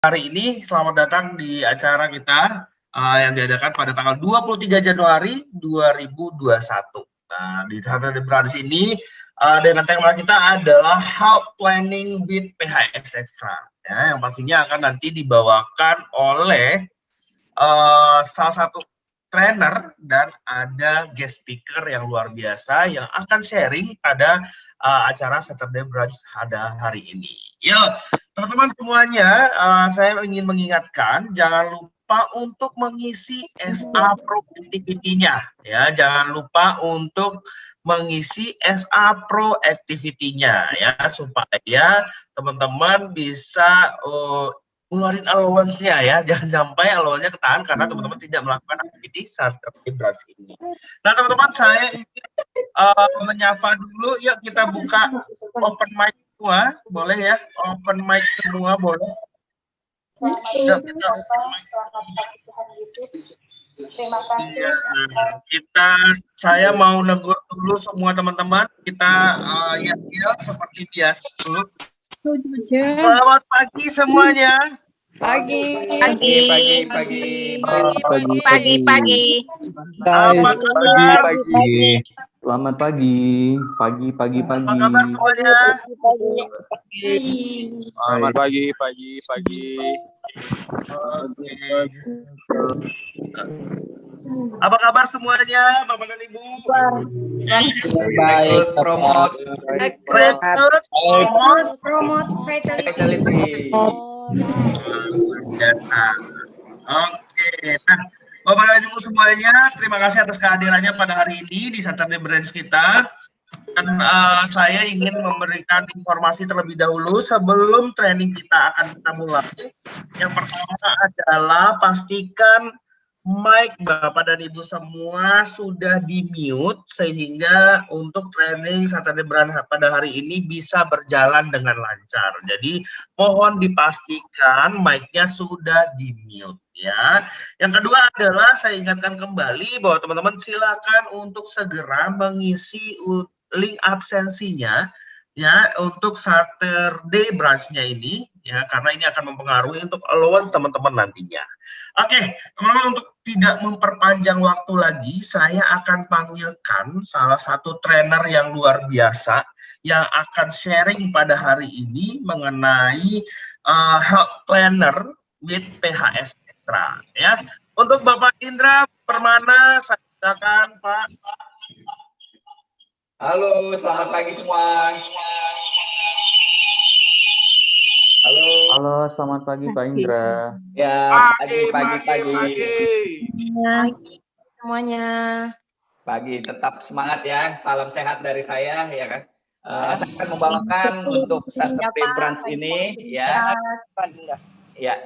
Hari ini selamat datang di acara kita yang diadakan pada tanggal 23 Januari 2021. Nah, di Saturday Brunch ini dengan tema kita adalah How Planning with PHX Extra. Ya, yang pastinya akan nanti dibawakan oleh salah satu trainer dan ada guest speaker yang luar biasa yang akan sharing pada acara Saturday Brunch pada hari ini. Yuk, teman-teman semuanya, saya ingin mengingatkan jangan lupa untuk mengisi SA Pro Activity-nya, ya. Jangan lupa untuk mengisi SA Pro Activity-nya, ya, supaya teman-teman bisa ngeluarin allowance-nya, ya. Jangan sampai allowance-nya ketahan karena teman-teman tidak melakukan aktivitas saat Brunch ini. Nah, teman-teman, saya ingin menyapa dulu. Yuk kita buka open mic semua, boleh ya? Open mic semua boleh. Yuk, kita open mic. Terima kasih. Saya mau negur dulu semua teman-teman. Kita ya seperti biasa dulu. Selamat pagi semuanya. Pagi. Selamat pagi. Apa kabar semuanya? Selamat pagi. Apa kabar semuanya, Bapak dan Ibu? Baik. Promote vitality. Oke, nah, Bapak dan Ibu semuanya, terima kasih atas kehadirannya pada hari ini di Saturday Brunch kita. Dan saya ingin memberikan informasi terlebih dahulu sebelum training kita akan kita mulai. Yang pertama adalah pastikan mic Bapak dan Ibu semua sudah di-mute sehingga untuk training Saturday Brunch pada hari ini bisa berjalan dengan lancar. Jadi mohon dipastikan mic-nya sudah di-mute, ya. Yang kedua adalah saya ingatkan kembali bahwa teman-teman silakan untuk segera mengisi link absensinya, ya, untuk Saturday Brunch-nya ini, ya, karena ini akan mempengaruhi untuk allowance teman-teman nantinya. Oke, teman-teman, untuk tidak memperpanjang waktu lagi, saya akan panggilkan salah satu trainer yang luar biasa yang akan sharing pada hari ini mengenai health planner with PHX Extra, ya. Untuk Bapak Indra Permana, saya silakan Pak. Halo, selamat pagi semua. Halo, selamat pagi Pak Indra. Ya, pagi. Semuanya. Pagi, tetap semangat ya. Salam sehat dari saya, ya kan. Saya akan membawakan untuk Saturday Brunch ini, ya. Ya.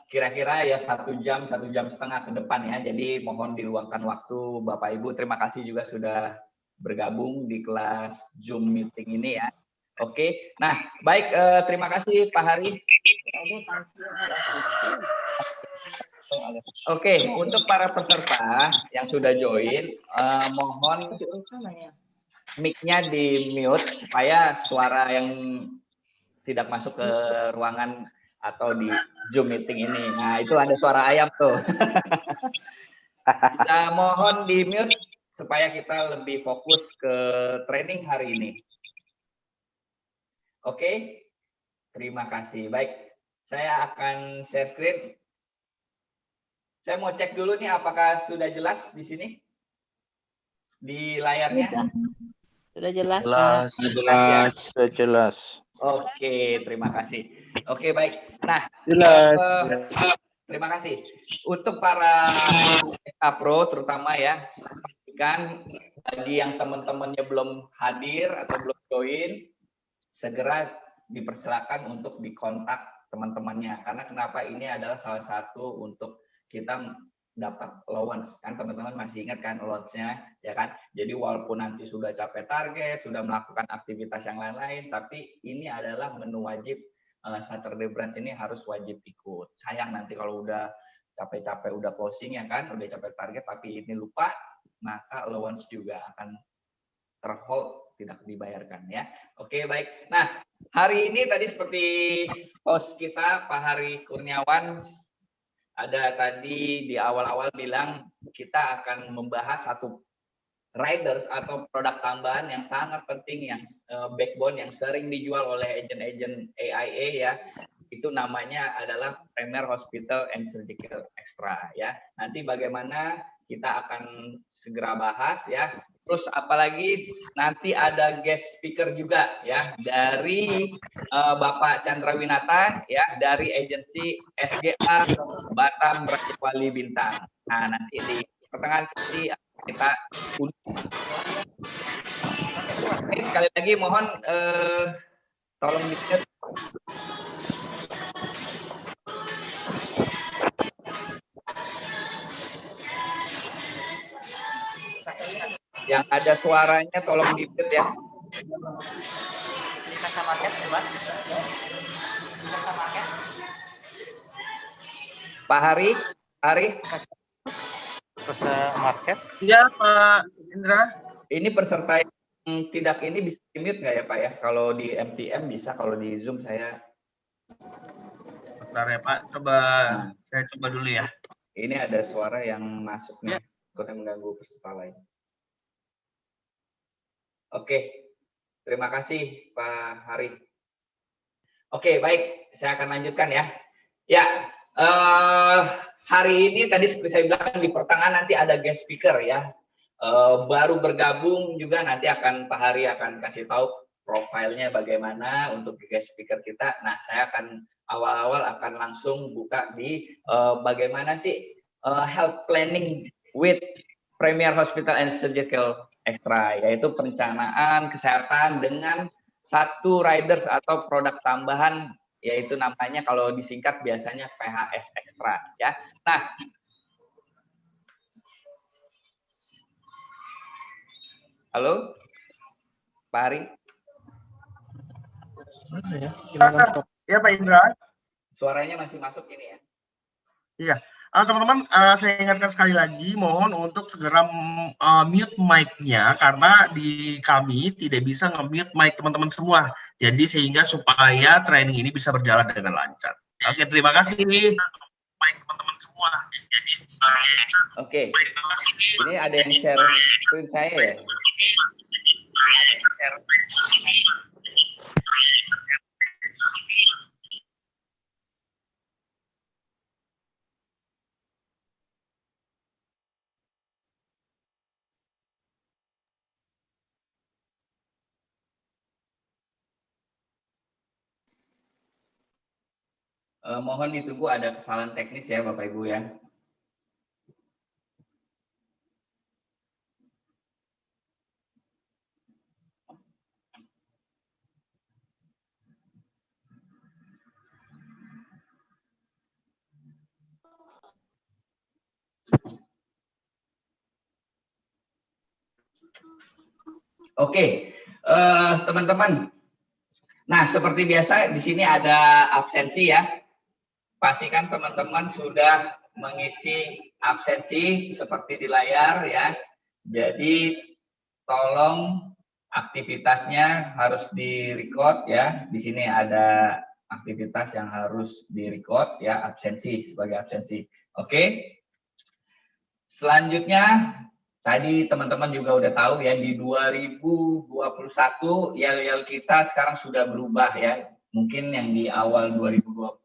Kira-kira ya 1 jam, 1,5 jam ke depan ya. Jadi mohon diluangkan waktu Bapak Ibu. Terima kasih juga sudah bergabung di kelas Zoom meeting ini ya. Oke, nah baik, terima kasih Pak Hari. Oke, untuk para peserta yang sudah join, mohon mic-nya di mute supaya suara yang tidak masuk ke ruangan atau di Zoom meeting ini. Nah, itu ada suara ayam tuh. Nah, mohon di mute supaya kita lebih fokus ke training hari ini. Oke, terima kasih. Baik, saya akan share screen. Saya mau cek dulu nih apakah sudah jelas di sini? Di layarnya? Sudah jelas. Sudah jelas. Oke, terima kasih. Oke, baik. Nah, Jelas. Terima kasih. Untuk para Pro terutama ya, pastikan bagi yang teman-temannya belum hadir atau belum join, segera dipersilakan untuk dikontak teman-temannya. Karena kenapa ini adalah salah satu untuk kita dapat allowance. Kan teman-teman masih ingat kan allowance-nya, ya kan? Jadi walaupun nanti sudah capai target, sudah melakukan aktivitas yang lain-lain, tapi ini adalah menu wajib. Saturday Brunch ini harus wajib ikut. Sayang nanti kalau udah capek-capek, udah closing ya kan, udah capai target, tapi ini lupa, maka allowance juga akan terhold, tidak dibayarkan ya. Oke, baik. Nah, Hari ini tadi seperti host kita Pak Hari Kurniawan ada tadi di awal-awal bilang kita akan membahas satu riders atau produk tambahan yang sangat penting, yang backbone yang sering dijual oleh agent-agent AIA ya. Itu namanya adalah Premier Hospital and Surgical Extra ya. Nanti bagaimana kita akan segera bahas ya. Terus apalagi nanti ada guest speaker juga ya dari Bapak Chandra Winata ya dari agensi SGA Batam Raja Wali Bintang. Nah, nanti di pertengahan sesi kita sekali lagi mohon tolong di-mute. Yang ada suaranya tolong di-mute ya. Pak Hari, market. Iya Pak Indra. Ini peserta yang tidak ini bisa di-mute nggak ya Pak ya? Kalau di MTM bisa, kalau di Zoom saya. Bentar ya Pak, coba saya coba dulu ya. Ini ada suara yang masuk nih, yang mengganggu peserta lain. Oke, terima kasih Pak Hari. Oke, baik, saya akan lanjutkan ya. Ya, hari ini tadi seperti saya bilang di pertengahan nanti ada guest speaker ya. Baru bergabung juga nanti akan Pak Hari akan kasih tahu profilnya bagaimana untuk guest speaker kita. Nah, saya akan awal-awal akan langsung buka di bagaimana sih health planning with Premier Hospital and Surgical Extra, yaitu perencanaan kesehatan dengan satu riders atau produk tambahan, yaitu namanya kalau disingkat biasanya PHS Extra ya. Nah, halo Pak Ari. Ya Pak Indra. Suaranya masih masuk ini ya? Iya. Teman-teman, saya ingatkan sekali lagi, mohon untuk segera mute mic-nya, karena di kami tidak bisa nge-mute mic teman-teman semua. Jadi sehingga supaya training ini bisa berjalan dengan lancar. Oke, terima kasih. Mic teman-teman semua. Oke. Ini ada yang share screen saya ya? Mohon ditunggu, ada kesalahan teknis ya Bapak Ibu ya. Oke, teman-teman. Nah, seperti biasa di sini ada absensi ya. Pastikan teman-teman sudah mengisi absensi seperti di layar ya. Jadi tolong aktivitasnya harus di-record ya. Di sini ada aktivitas yang harus di-record ya, absensi sebagai absensi. Oke. Selanjutnya tadi teman-teman juga udah tahu ya, di 2021 yel-yel kita sekarang sudah berubah ya. Mungkin yang di awal 2020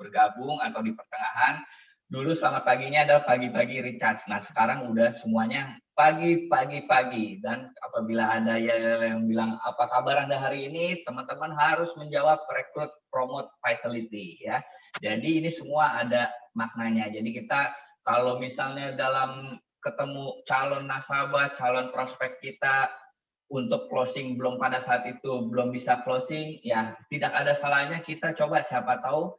bergabung atau di pertengahan, dulu selamat paginya adalah pagi-pagi recharge. Nah, sekarang udah semuanya pagi-pagi. Dan apabila ada yang bilang apa kabar Anda hari ini, teman-teman harus menjawab rekrut, promote, vitality ya. Jadi ini semua ada maknanya. Jadi kita kalau misalnya dalam ketemu calon nasabah, calon prospek kita untuk closing belum pada saat itu belum bisa closing, ya tidak ada salahnya kita coba, siapa tahu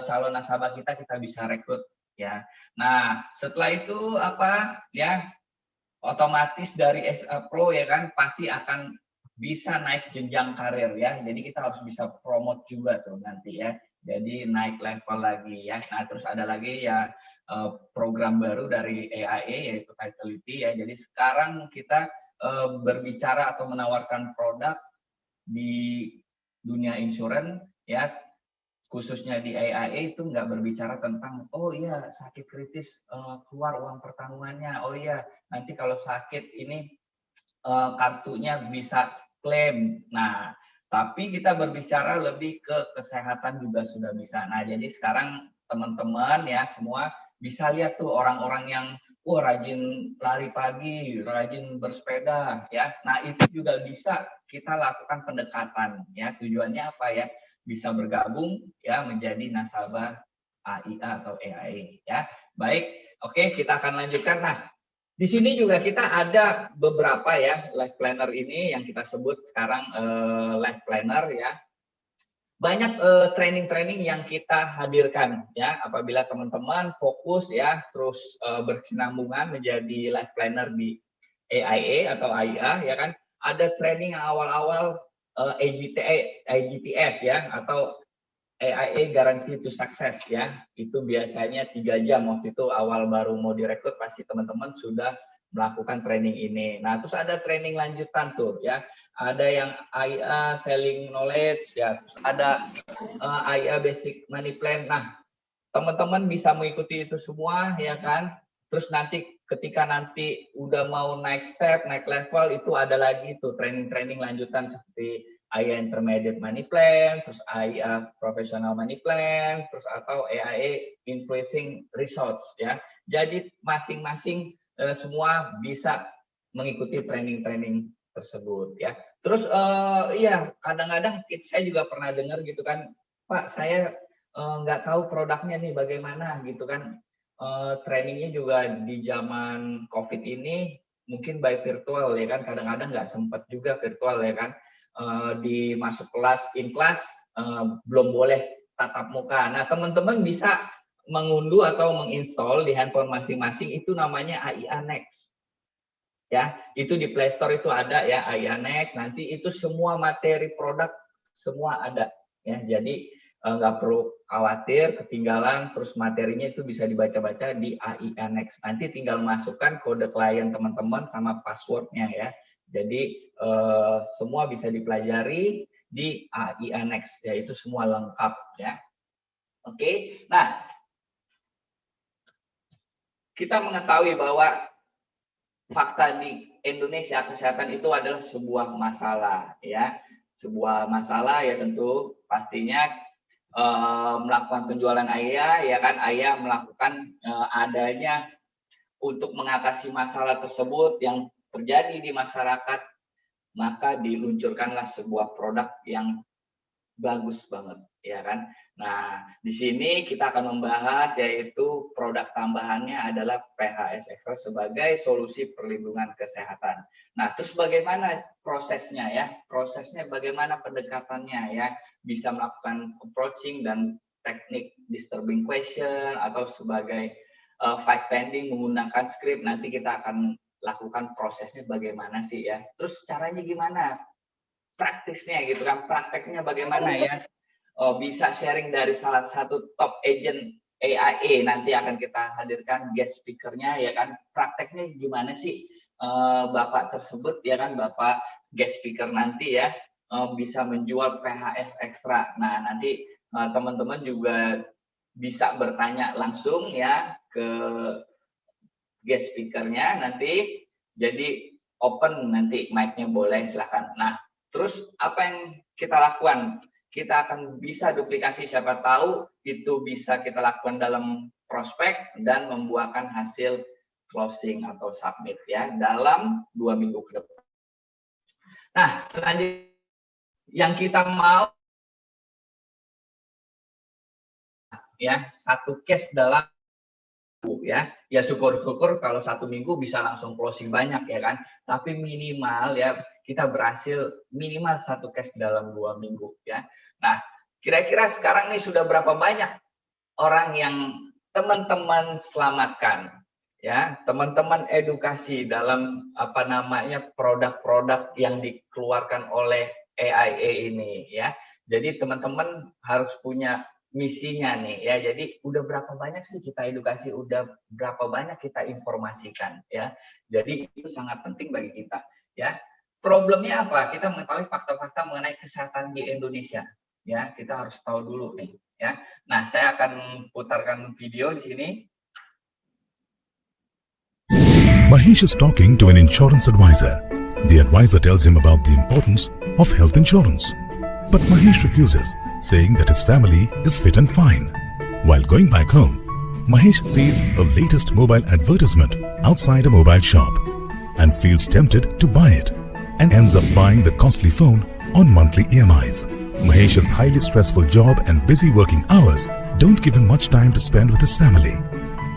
calon nasabah kita bisa rekrut ya. Nah, setelah itu apa ya, otomatis dari SA Pro ya kan pasti akan bisa naik jenjang karir ya. Jadi kita harus bisa promote juga tuh nanti ya. Jadi naik level lagi ya. Nah, terus ada lagi ya program baru dari AIA yaitu Vitality ya. Jadi sekarang kita berbicara atau menawarkan produk di dunia insurance ya, khususnya di AIA itu nggak berbicara tentang oh iya sakit kritis keluar uang pertanggungannya, oh iya nanti kalau sakit ini kartunya bisa klaim. Nah, tapi kita berbicara lebih ke kesehatan juga sudah bisa. Nah, jadi sekarang teman-teman ya semua bisa lihat tuh orang-orang yang rajin lari pagi, rajin bersepeda ya. Nah, itu juga bisa kita lakukan pendekatan ya. Tujuannya apa ya? Bisa bergabung ya menjadi nasabah AIA atau AIA ya. Baik, oke kita akan lanjutkan. Nah, di sini juga kita ada beberapa ya life planner ini yang kita sebut sekarang life planner ya. Banyak training-training yang kita hadirkan ya apabila teman-teman fokus ya terus berkesinambungan menjadi life planner di AIA atau AIA ya kan. Ada training yang awal-awal AGTS ya atau AIA Guarantee to Success ya, itu biasanya 3 jam. Waktu itu awal baru mau direkrut pasti teman-teman sudah melakukan training ini. Nah, terus ada training lanjutan tuh ya. Ada yang AIA Selling Knowledge ya, terus ada AIA Basic Money Plan. Nah, teman-teman bisa mengikuti itu semua ya kan. Terus nanti ketika nanti udah mau naik step, naik level itu ada lagi tuh training-training lanjutan seperti AIA Intermediate Money Plan, terus AIA Professional Money Plan, terus atau AIA Influencing Results ya. Jadi masing-masing semua bisa mengikuti training-training tersebut ya. Terus iya kadang-kadang saya juga pernah dengar gitu kan, Pak saya nggak tahu produknya nih bagaimana gitu kan. Trainingnya juga di zaman COVID ini mungkin by virtual ya kan. Kadang-kadang nggak sempat juga virtual ya kan. Di masuk kelas in class belum boleh tatap muka. Nah, teman-teman bisa mengunduh atau menginstall di handphone masing-masing itu namanya AIA Next. Ya, itu di Play Store itu ada ya AIA Next. Nanti itu semua materi produk semua ada ya. Jadi nggak perlu khawatir ketinggalan, terus materinya itu bisa dibaca-baca di AIA Next. Nanti tinggal masukkan kode klien teman-teman sama passwordnya ya. Jadi semua bisa dipelajari di AIA Next, yaitu semua lengkap ya. Oke, nah kita mengetahui bahwa fakta di Indonesia kesehatan itu adalah sebuah masalah ya, sebuah masalah ya tentu pastinya melakukan penjualan AIA ya kan, AIA melakukan adanya untuk mengatasi masalah tersebut yang terjadi di masyarakat, maka diluncurkanlah sebuah produk yang bagus banget ya kan. Nah, di sini kita akan membahas yaitu produk tambahannya adalah PHS Extra sebagai solusi perlindungan kesehatan. Nah, terus bagaimana prosesnya ya? Prosesnya bagaimana pendekatannya ya? Bisa melakukan approaching dan teknik disturbing question atau sebagai fact finding menggunakan script. Nanti kita akan lakukan prosesnya bagaimana sih ya? Terus caranya gimana? Praktisnya gitu kan, prakteknya bagaimana ya? Bisa sharing dari salah satu top agent AIA, nanti akan kita hadirkan guest speaker-nya ya kan, prakteknya gimana sih Bapak tersebut ya kan, Bapak guest speaker nanti ya bisa menjual PHS Extra. Nah nanti teman-teman juga bisa bertanya langsung ya ke guest speaker-nya nanti, jadi open nanti mic-nya boleh silakan. Nah terus apa yang kita lakukan? Kita akan bisa duplikasi, siapa tahu itu bisa kita lakukan dalam prospek dan membuahkan hasil closing atau submit ya dalam 2 minggu ke depan. Nah, selanjutnya yang kita mau ya satu case dalam ya syukur-syukur kalau 1 minggu bisa langsung closing banyak ya kan, tapi minimal ya kita berhasil minimal 1 case dalam 2 minggu ya. Nah, kira-kira sekarang nih sudah berapa banyak orang yang teman-teman selamatkan ya, teman-teman edukasi dalam apa namanya produk-produk yang dikeluarkan oleh AIA ini ya. Jadi teman-teman harus punya misinya nih ya. Jadi udah berapa banyak sih kita edukasi, udah berapa banyak kita informasikan ya. Jadi itu sangat penting bagi kita ya. problemnya apa? Kita mengetahui fakta-fakta mengenai kesehatan di Indonesia. Ya, kita harus tahu dulu nih. Ya, nah saya akan putarkan video di sini. Mahesh is talking to an insurance advisor. The advisor tells him about the importance of health insurance. But Mahesh refuses, saying that his family is fit and fine. While going back home, Mahesh sees a latest mobile advertisement outside a mobile shop and feels tempted to buy it and ends up buying the costly phone on monthly EMIs. Mahesh's highly stressful job and busy working hours don't give him much time to spend with his family.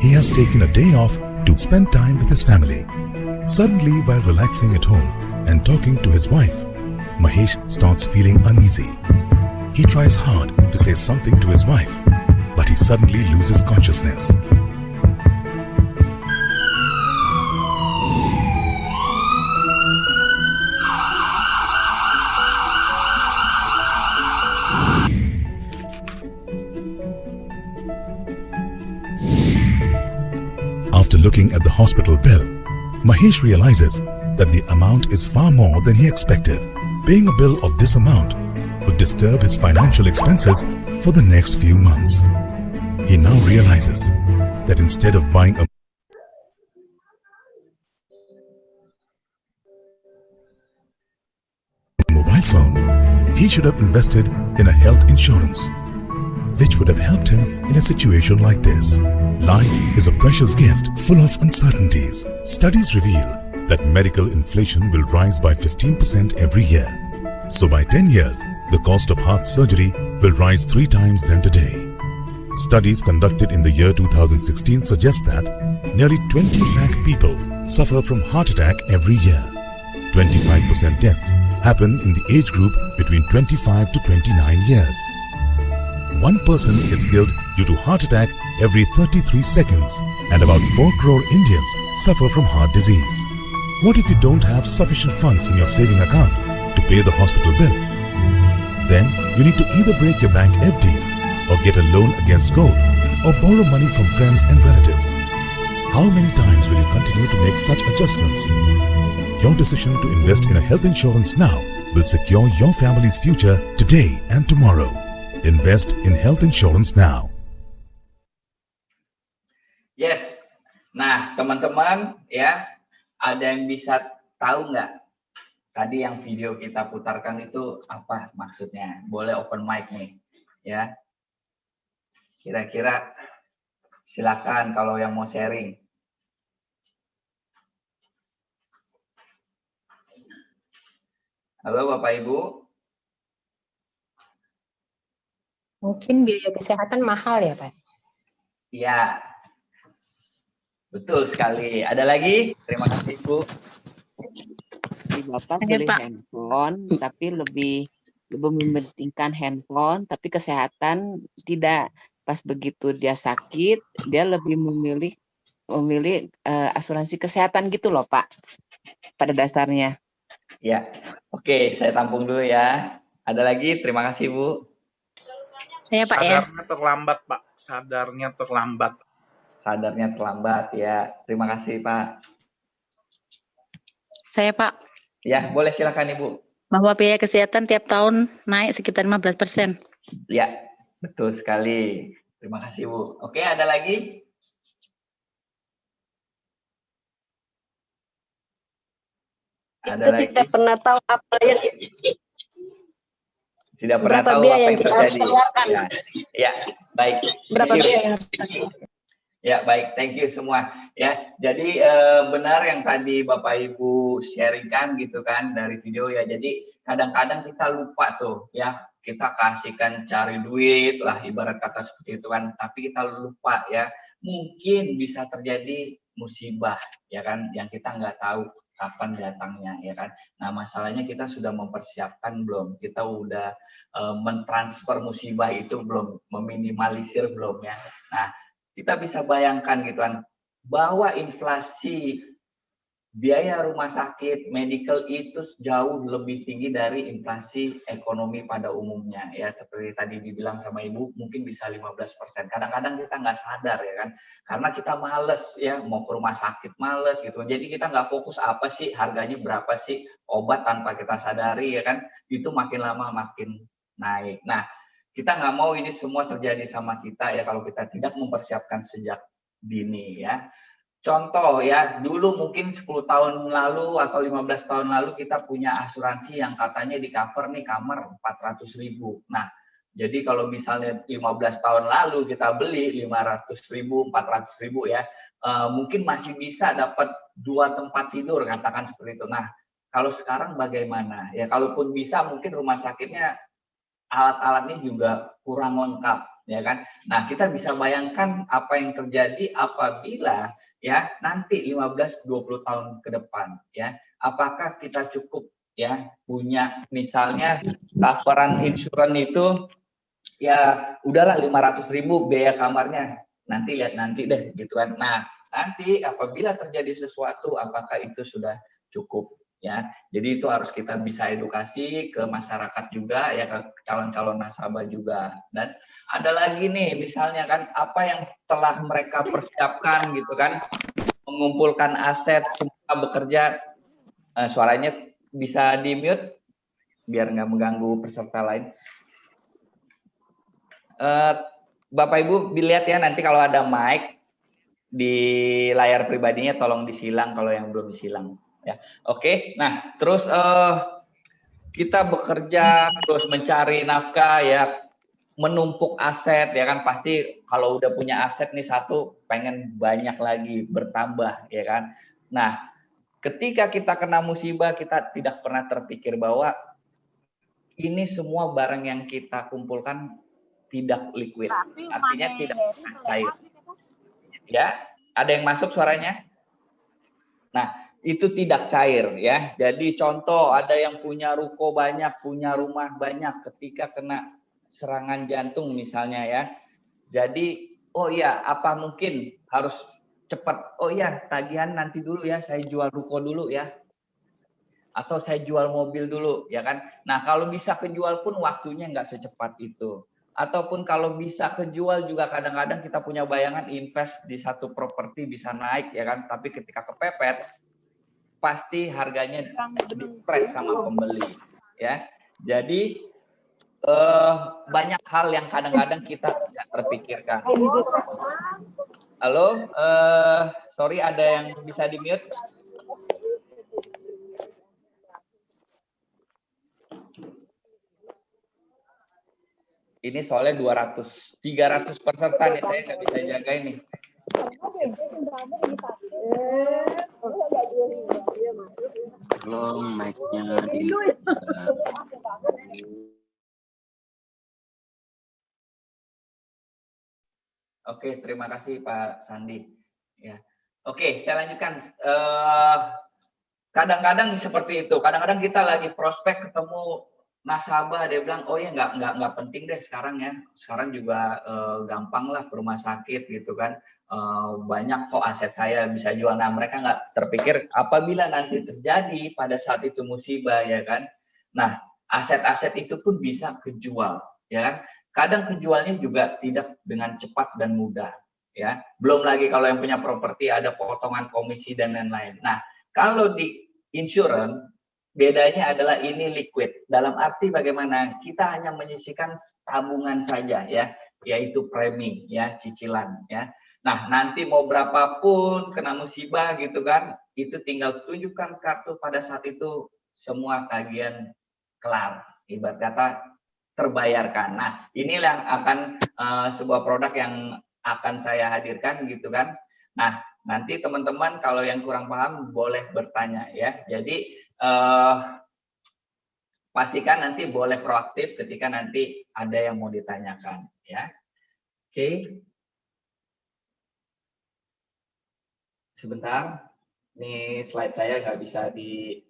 He has taken a day off to spend time with his family. Suddenly, while relaxing at home and talking to his wife, Mahesh starts feeling uneasy. He tries hard to say something to his wife, but he suddenly loses consciousness. After looking at the hospital bill, Mahesh realizes that the amount is far more than he expected. Paying a bill of this amount would disturb his financial expenses for the next few months. He now realizes that instead of buying a mobile phone, he should have invested in a health insurance, which would have helped him in a situation like this. Life is a precious gift full of uncertainties. Studies reveal that medical inflation will rise by 15% every year. So by 10 years, the cost of heart surgery will rise 3 times than today. Studies conducted in the year 2016 suggest that nearly 20 lakh people suffer from heart attack every year. 25% deaths happen in the age group between 25 to 29 years. One person is killed due to heart attack every 33 seconds, and about 4 crore Indians suffer from heart disease. What if you don't have sufficient funds in your saving account to pay the hospital bill? Then you need to either break your bank FDs or get a loan against gold or borrow money from friends and relatives. How many times will you continue to make such adjustments? Your decision to invest in a health insurance now will secure your family's future today and tomorrow. Invest in health insurance now. Yes. Nah, teman-teman, ya, ada yang bisa tahu nggak? Tadi yang video kita putarkan itu apa maksudnya? Boleh open mic nih, ya. Kira-kira silakan kalau yang mau sharing. Halo Bapak Ibu. Mungkin biaya kesehatan mahal ya, Pak? Iya. Betul sekali. Ada lagi? Terima kasih, Bu. Bapak beli handphone, tapi lebih mementingkan handphone, tapi kesehatan tidak. Pas begitu dia sakit, dia lebih memilih asuransi kesehatan gitu loh, Pak. Pada dasarnya. Ya, oke, saya tampung dulu ya. Ada lagi? Terima kasih, Bu. Saya, Pak, ya. Sadarnya terlambat, Pak. Sadarnya terlambat. Sadarnya terlambat, ya. Terima kasih, Pak. Saya, Pak. Ya, boleh silakan, Ibu. Bahwa biaya kesehatan tiap tahun naik sekitar 15%. Ya, betul sekali. Terima kasih, Bu. Oke, ada lagi? Ada Kita lagi? tidak pernah tahu apa yang Tidak pernah berapa tahu biaya apa yang yang kita harus terjadi. keluarkan. Ya, baik. Berapa Thank you. biaya yang harus kita keluarkan. Ya, baik. Thank you semua. Ya, jadi benar yang tadi Bapak Ibu sharingkan gitu kan dari video ya. Jadi kadang-kadang kita lupa tuh ya, kita kasihkan cari duit lah ibarat kata seperti itu kan, tapi kita lupa ya. Mungkin bisa terjadi musibah ya kan, yang kita nggak tahu kapan datangnya ya kan. Nah, masalahnya kita sudah mempersiapkan belum? Kita udah mentransfer musibah itu belum, meminimalisir belum ya. Nah, kita bisa bayangkan gitu kan, bahwa inflasi biaya rumah sakit, medical itu jauh lebih tinggi dari inflasi ekonomi pada umumnya ya. Seperti tadi dibilang sama Ibu, mungkin bisa 15%. Kadang-kadang kita nggak sadar ya kan, karena kita males ya, mau ke rumah sakit males gitu. Jadi kita nggak fokus apa sih, harganya berapa sih obat tanpa kita sadari ya kan, itu makin lama makin naik. Nah, kita nggak mau ini semua terjadi sama kita ya kalau kita tidak mempersiapkan sejak dini ya. Contoh ya, dulu mungkin 10 tahun lalu atau 15 tahun lalu kita punya asuransi yang katanya di cover nih kamar 400.000. Nah, jadi kalau misalnya 15 tahun lalu kita beli 500.000, 400.000 ya, mungkin masih bisa dapat 2 tempat tidur, katakan seperti itu. Nah, kalau sekarang bagaimana? Ya, kalaupun bisa mungkin rumah sakitnya alat-alatnya juga kurang lengkap, ya kan? Nah, kita bisa bayangkan apa yang terjadi apabila ya nanti 15-20 tahun ke depan ya, apakah kita cukup ya punya misalnya coveran insurance itu ya udahlah 500.000 biaya kamarnya, nanti lihat nanti deh gitu kan. Nah, nanti apabila terjadi sesuatu apakah itu sudah cukup ya. Jadi itu harus kita bisa edukasi ke masyarakat juga ya, ke calon-calon nasabah juga. Dan ada lagi nih misalnya kan apa yang telah mereka persiapkan gitu kan, mengumpulkan aset semua bekerja. Suaranya bisa di mute biar nggak mengganggu peserta lain. Bapak Ibu dilihat ya, nanti kalau ada mic di layar pribadinya tolong disilang kalau yang belum disilang ya. Oke, nah terus kita bekerja terus mencari nafkah ya, menumpuk aset ya kan, pasti kalau udah punya aset nih satu pengen banyak lagi bertambah ya kan. Nah, ketika kita kena musibah kita tidak pernah terpikir bahwa ini semua barang yang kita kumpulkan tidak liquid, artinya tidak cair. Ya, ada yang masuk suaranya? Nah, itu tidak cair ya. Jadi contoh ada yang punya ruko banyak, punya rumah banyak, ketika kena serangan jantung misalnya ya. Jadi, oh ya, apa mungkin harus cepat? Oh ya, tagihan nanti dulu ya, saya jual ruko dulu ya. Atau saya jual mobil dulu, ya kan? Nah, kalau bisa kejual pun waktunya nggak secepat itu. Ataupun kalau bisa kejual juga kadang-kadang kita punya bayangan invest di satu properti bisa naik, ya kan? Tapi ketika kepepet, pasti harganya dipres sama pembeli, ya. Jadi banyak hal yang kadang-kadang kita tidak terpikirkan. Halo, sorry ada yang bisa di mute? Ini soalnya 300 peserta nih, saya nggak bisa jaga ini. Belum mic-nya di Oke, terima kasih Pak Sandi. Ya, oke, saya lanjutkan. Kadang-kadang seperti itu. Kadang-kadang kita lagi prospek ketemu nasabah, dia bilang, oh ya nggak penting deh sekarang ya. Sekarang juga gampang lah ke rumah sakit gitu kan. Banyak kok aset saya bisa jual. Nah, mereka nggak terpikir apabila nanti terjadi pada saat itu musibah ya kan. Nah, aset-aset itu pun bisa kejual ya kan. Kadang kejualnya juga tidak dengan cepat dan mudah ya. Belum lagi kalau yang punya properti ada potongan komisi dan lain-lain. Nah, kalau di insurance bedanya adalah ini liquid. Dalam arti bagaimana kita hanya menyisihkan tabungan saja ya, yaitu premi ya, cicilan ya. Nah, nanti mau berapapun kena musibah gitu kan, itu tinggal tunjukkan kartu pada saat itu semua tagihan kelar. Ibarat kata terbayarkan. Nah, inilah yang akan sebuah produk yang akan saya hadirkan gitu kan. Nah, nanti teman-teman kalau yang kurang paham boleh bertanya ya. Jadi pastikan nanti boleh proaktif ketika nanti ada yang mau ditanyakan ya. Oke. Sebentar. Ini slide saya nggak bisa di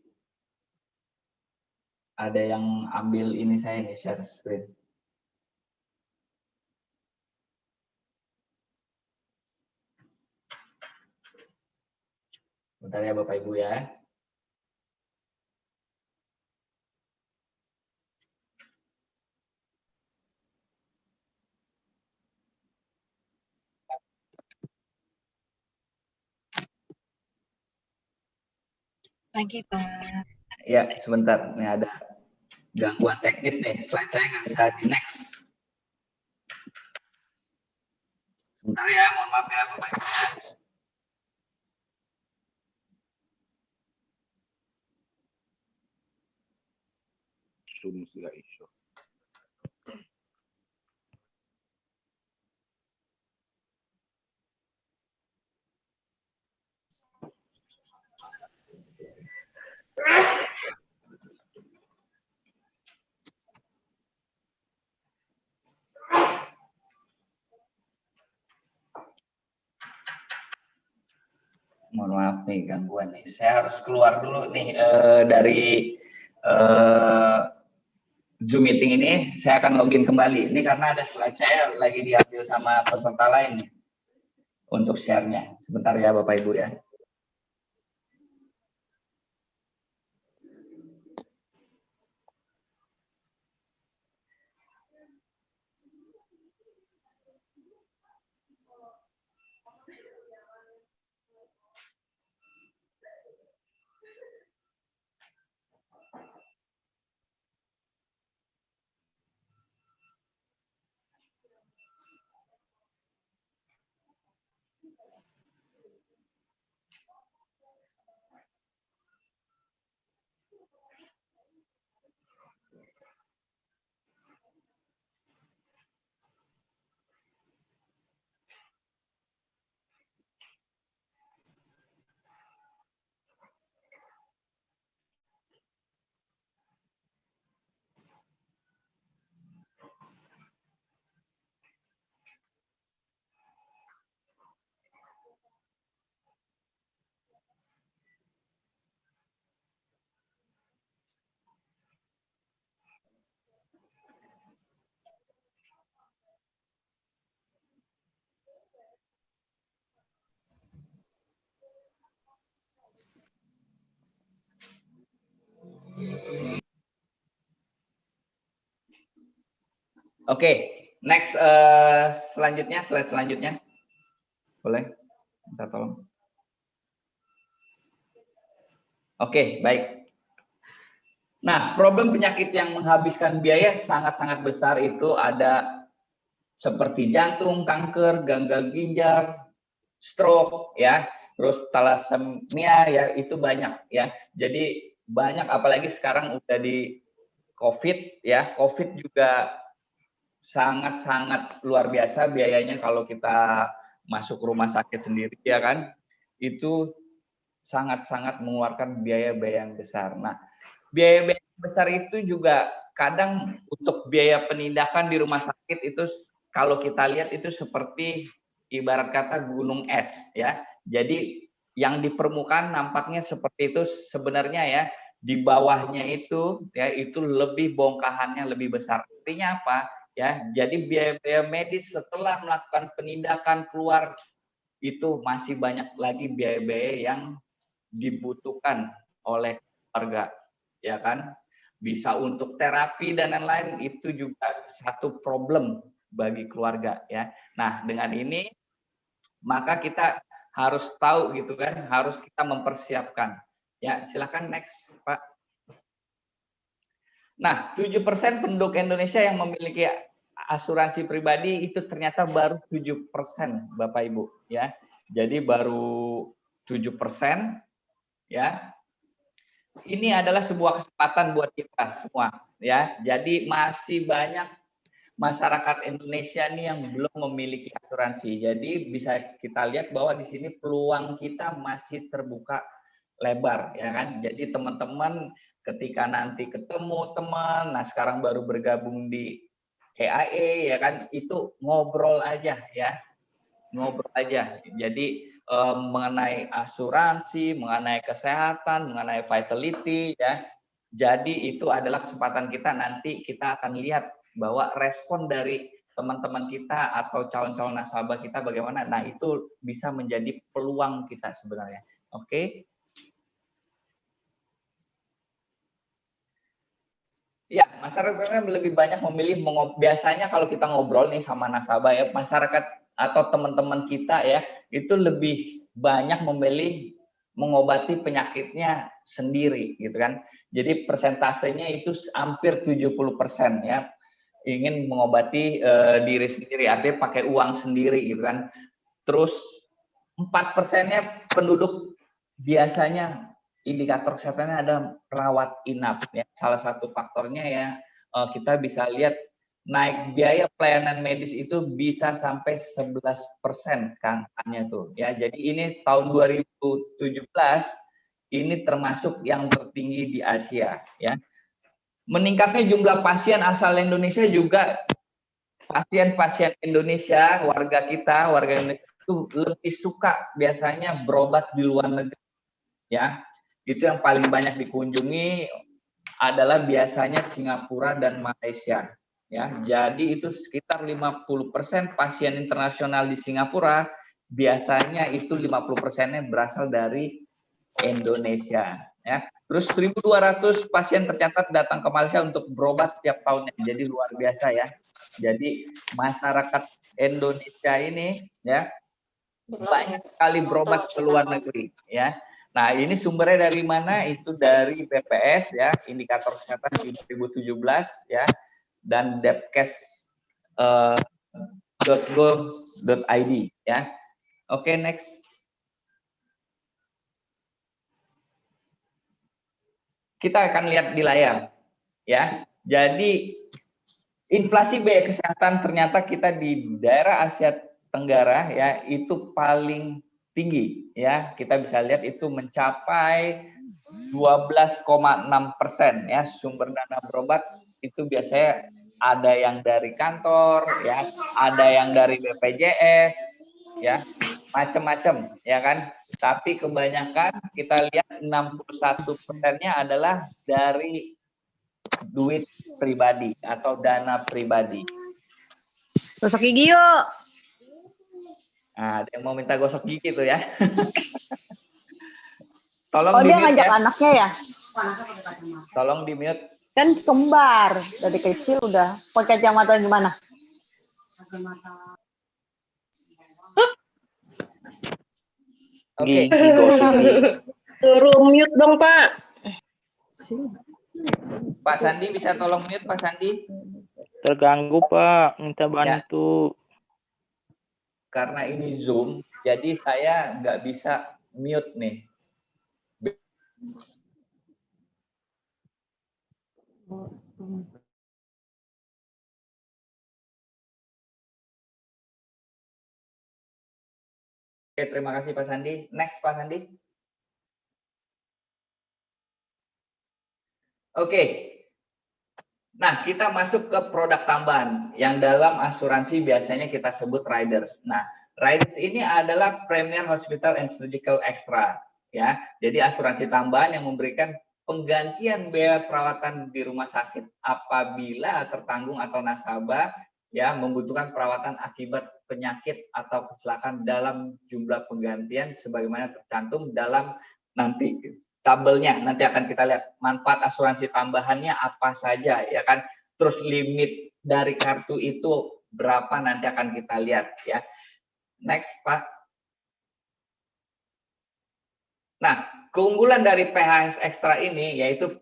ada yang ambil ini saya nih share screen. Sebentar ya Bapak Ibu ya. Pagi, Pak. Ya, sebentar. Ini ada gangguan teknis nih. Slide saya nggak bisa di next. Sebentar ya, mohon maaf ya Bapak Ibu. Mohon maaf nih gangguan nih. Saya harus keluar dulu nih dari Zoom meeting ini. Saya akan login kembali. Ini karena ada slide saya lagi diambil sama peserta lain nih untuk share-nya. Sebentar ya Bapak Ibu ya. Oke, next selanjutnya, slide selanjutnya. Boleh? Minta tolong. Oke, baik. Nah, problem penyakit yang menghabiskan biaya sangat-sangat besar itu ada seperti jantung, kanker, gagal ginjal, stroke, ya, terus thalassemia, ya, itu banyak, ya. Jadi banyak, apalagi sekarang udah di COVID, ya. COVID juga sangat-sangat luar biasa biayanya kalau kita masuk rumah sakit sendiri, ya kan? Itu sangat-sangat mengeluarkan biaya-biaya yang besar. Nah, biaya-biaya besar itu juga kadang untuk biaya penindakan di rumah sakit itu kalau kita lihat itu seperti ibarat kata gunung es, ya. Jadi yang di permukaan nampaknya seperti itu, sebenarnya ya di bawahnya itu ya itu lebih bongkahannya lebih besar. Artinya apa? Ya, jadi biaya-biaya medis setelah melakukan penindakan keluar itu masih banyak lagi biaya-biaya yang dibutuhkan oleh keluarga, ya kan? Bisa untuk terapi dan lain-lain, itu juga satu problem bagi keluarga, ya. Nah, dengan ini maka kita harus tahu gitu kan, harus kita mempersiapkan. Ya, silakan next, Pak. Nah, 7% penduduk Indonesia yang memiliki asuransi pribadi itu ternyata baru 7%, Bapak Ibu, ya. Jadi baru 7%, ya. Ini adalah sebuah kesempatan buat kita semua, ya. Jadi masih banyak masyarakat Indonesia nih yang belum memiliki asuransi. Jadi bisa kita lihat bahwa di sini peluang kita masih terbuka lebar, ya kan. Jadi teman-teman ketika nanti ketemu teman, nah sekarang baru bergabung di EAE, ya kan, itu ngobrol aja, ya, ngobrol aja. Jadi mengenai asuransi, mengenai kesehatan, mengenai vitality, ya. Jadi itu adalah kesempatan kita, nanti kita akan lihat bahwa respon dari teman-teman kita atau calon-calon nasabah kita bagaimana. Nah, itu bisa menjadi peluang kita sebenarnya. Oke. Masyarakat lebih banyak memilih biasanya kalau kita ngobrol nih sama nasabah ya, masyarakat atau teman-teman kita ya, itu lebih banyak memilih mengobati penyakitnya sendiri gitu kan. Jadi persentasenya itu hampir 70% ya, ingin mengobati diri sendiri, artinya pakai uang sendiri gitu kan. Terus 4%-nya penduduk biasanya indikator kesehatannya ada rawat inap ya. Salah satu faktornya ya kita bisa lihat naik biaya pelayanan medis itu bisa sampai 11% angkanya tuh ya. Jadi ini tahun 2017 ini termasuk yang tertinggi di Asia ya. Meningkatnya jumlah pasien asal Indonesia juga, pasien-pasien Indonesia, warga Indonesia itu lebih suka biasanya berobat di luar negeri ya. Itu yang paling banyak dikunjungi adalah biasanya Singapura dan Malaysia ya. Jadi itu sekitar 50% pasien internasional di Singapura, biasanya itu 50%-nya berasal dari Indonesia ya. Terus 1.200 pasien tercatat datang ke Malaysia untuk berobat setiap tahunnya. Jadi luar biasa ya. Jadi masyarakat Indonesia ini ya banyak sekali berobat ke luar negeri ya. Nah, ini sumbernya dari mana? Itu dari BPS ya, indikator kesehatan di 2017 ya, dan depkes.go.id ya. Oke, next. Kita akan lihat di layar ya. Jadi inflasi biaya kesehatan ternyata kita di daerah Asia Tenggara ya itu paling tinggi ya. Kita bisa lihat itu mencapai 12,6% ya. Sumber dana berobat itu biasanya ada yang dari kantor ya, ada yang dari BPJS ya, macam-macam ya kan. Tapi kebanyakan kita lihat 61%-nya adalah dari duit pribadi atau dana pribadi. Gosok gigi yuk. Nah, ada yang mau minta gosok gigi tuh ya. Tolong Oh, dia ngajak ya. anaknya ya? Tolong di mute. Kan kembar. Dari kecil udah pakai kacamata gimana? Oke. Suruh mute dong, Pak. Pak Sandi bisa tolong mute, Pak Sandi? Terganggu, Pak. Minta bantu. Ya. Karena ini Zoom, jadi saya nggak bisa mute nih. Oke, terima kasih Pak Sandi. Next, Pak Sandi. Oke. Nah, kita masuk ke produk tambahan yang dalam asuransi biasanya kita sebut riders. Nah, riders ini adalah Premier Hospital and Surgical Extra ya. Jadi asuransi tambahan yang memberikan penggantian biaya perawatan di rumah sakit apabila tertanggung atau nasabah ya membutuhkan perawatan akibat penyakit atau kecelakaan dalam jumlah penggantian sebagaimana tercantum dalam nanti tabelnya. Nanti akan kita lihat manfaat asuransi tambahannya apa saja ya kan. Terus limit dari kartu itu berapa nanti akan kita lihat ya. Next, Pak. Nah, keunggulan dari PHS Extra ini yaitu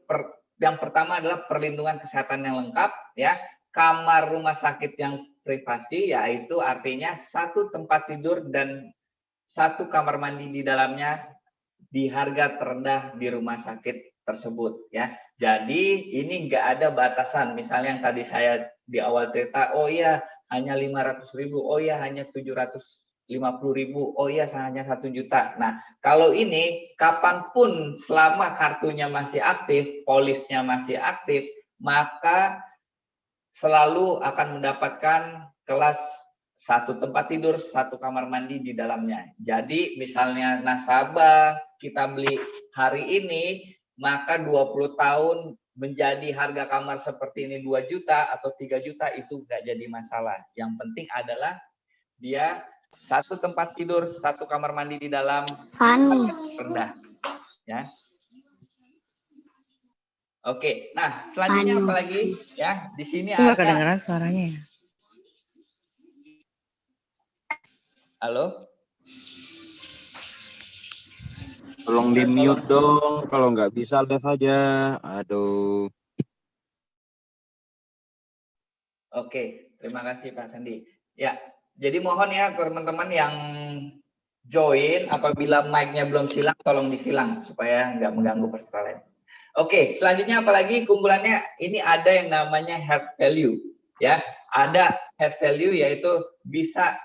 yang pertama adalah perlindungan kesehatan yang lengkap ya. Kamar rumah sakit yang privasi yaitu artinya satu tempat tidur dan satu kamar mandi di dalamnya di harga terendah di rumah sakit tersebut ya. Jadi ini nggak ada batasan. Misalnya yang tadi saya di awal cerita, oh iya hanya 500.000, oh iya hanya 750.000, oh iya hanya 1 juta. Nah, kalau ini kapanpun selama kartunya masih aktif, polisnya masih aktif, maka selalu akan mendapatkan kelas satu tempat tidur, satu kamar mandi di dalamnya. Jadi misalnya nasabah kita beli hari ini, maka 20 tahun menjadi harga kamar seperti ini 2 juta atau 3 juta itu nggak jadi masalah. Yang penting adalah dia satu tempat tidur, satu kamar mandi di dalam rendah. Ya. Oke, nah selanjutnya apa lagi? Ya, di sini Nggak ada. kedengeran suaranya ya. Halo? Tolong di mute dong, kalau nggak bisa live aja. Aduh. Oke, terima kasih Pak Sandi. Ya, jadi mohon ya teman-teman yang join, apabila mic-nya belum silang, tolong disilang supaya nggak mengganggu peserta lain. Oke, selanjutnya apalagi keunggulannya ini ada yang namanya heart value, ya. Ada heart value yaitu bisa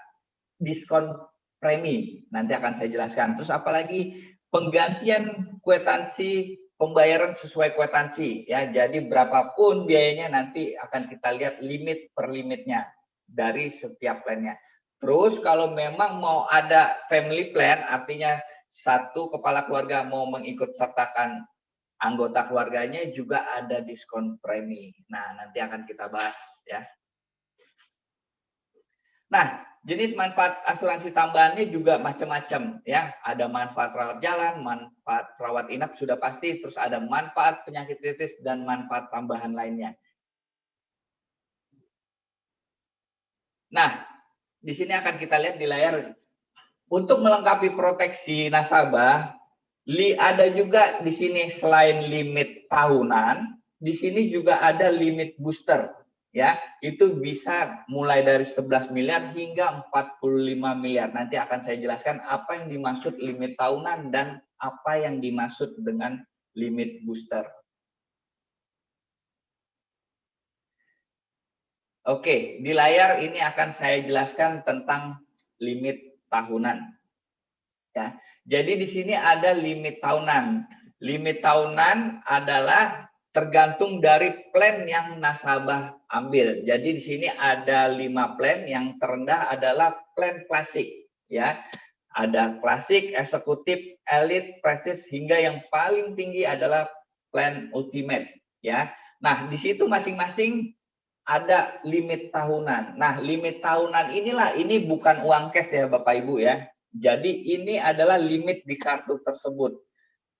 diskon premi. Nanti akan saya jelaskan. Terus apalagi penggantian kwitansi pembayaran sesuai kwitansi, ya. Jadi berapapun biayanya nanti akan kita lihat limit per limitnya dari setiap plannya. Terus kalau memang mau ada family plan, artinya satu kepala keluarga mau mengikut sertakan anggota keluarganya, juga ada diskon premi. Nah, nanti akan kita bahas ya. Nah, jenis manfaat asuransi tambahannya juga macam-macam ya. Ada manfaat rawat jalan, manfaat rawat inap sudah pasti, terus ada manfaat penyakit kritis dan manfaat tambahan lainnya. Nah, di sini akan kita lihat di layar untuk melengkapi proteksi nasabah. Ada juga di sini selain limit tahunan, di sini juga ada limit booster, ya. Itu bisa mulai dari 11 miliar hingga 45 miliar. Nanti akan saya jelaskan apa yang dimaksud limit tahunan dan apa yang dimaksud dengan limit booster. Oke, di layar ini akan saya jelaskan tentang limit tahunan. Ya. Jadi di sini ada limit tahunan. Limit tahunan adalah tergantung dari plan yang nasabah ambil. Jadi di sini ada 5 plan. Yang terendah adalah plan klasik, ya. Ada klasik, eksekutif, elite, prestige, hingga yang paling tinggi adalah plan ultimate, ya. Nah, di situ masing-masing ada limit tahunan. Nah, limit tahunan ini bukan uang cash ya Bapak Ibu ya. Jadi ini adalah limit di kartu tersebut.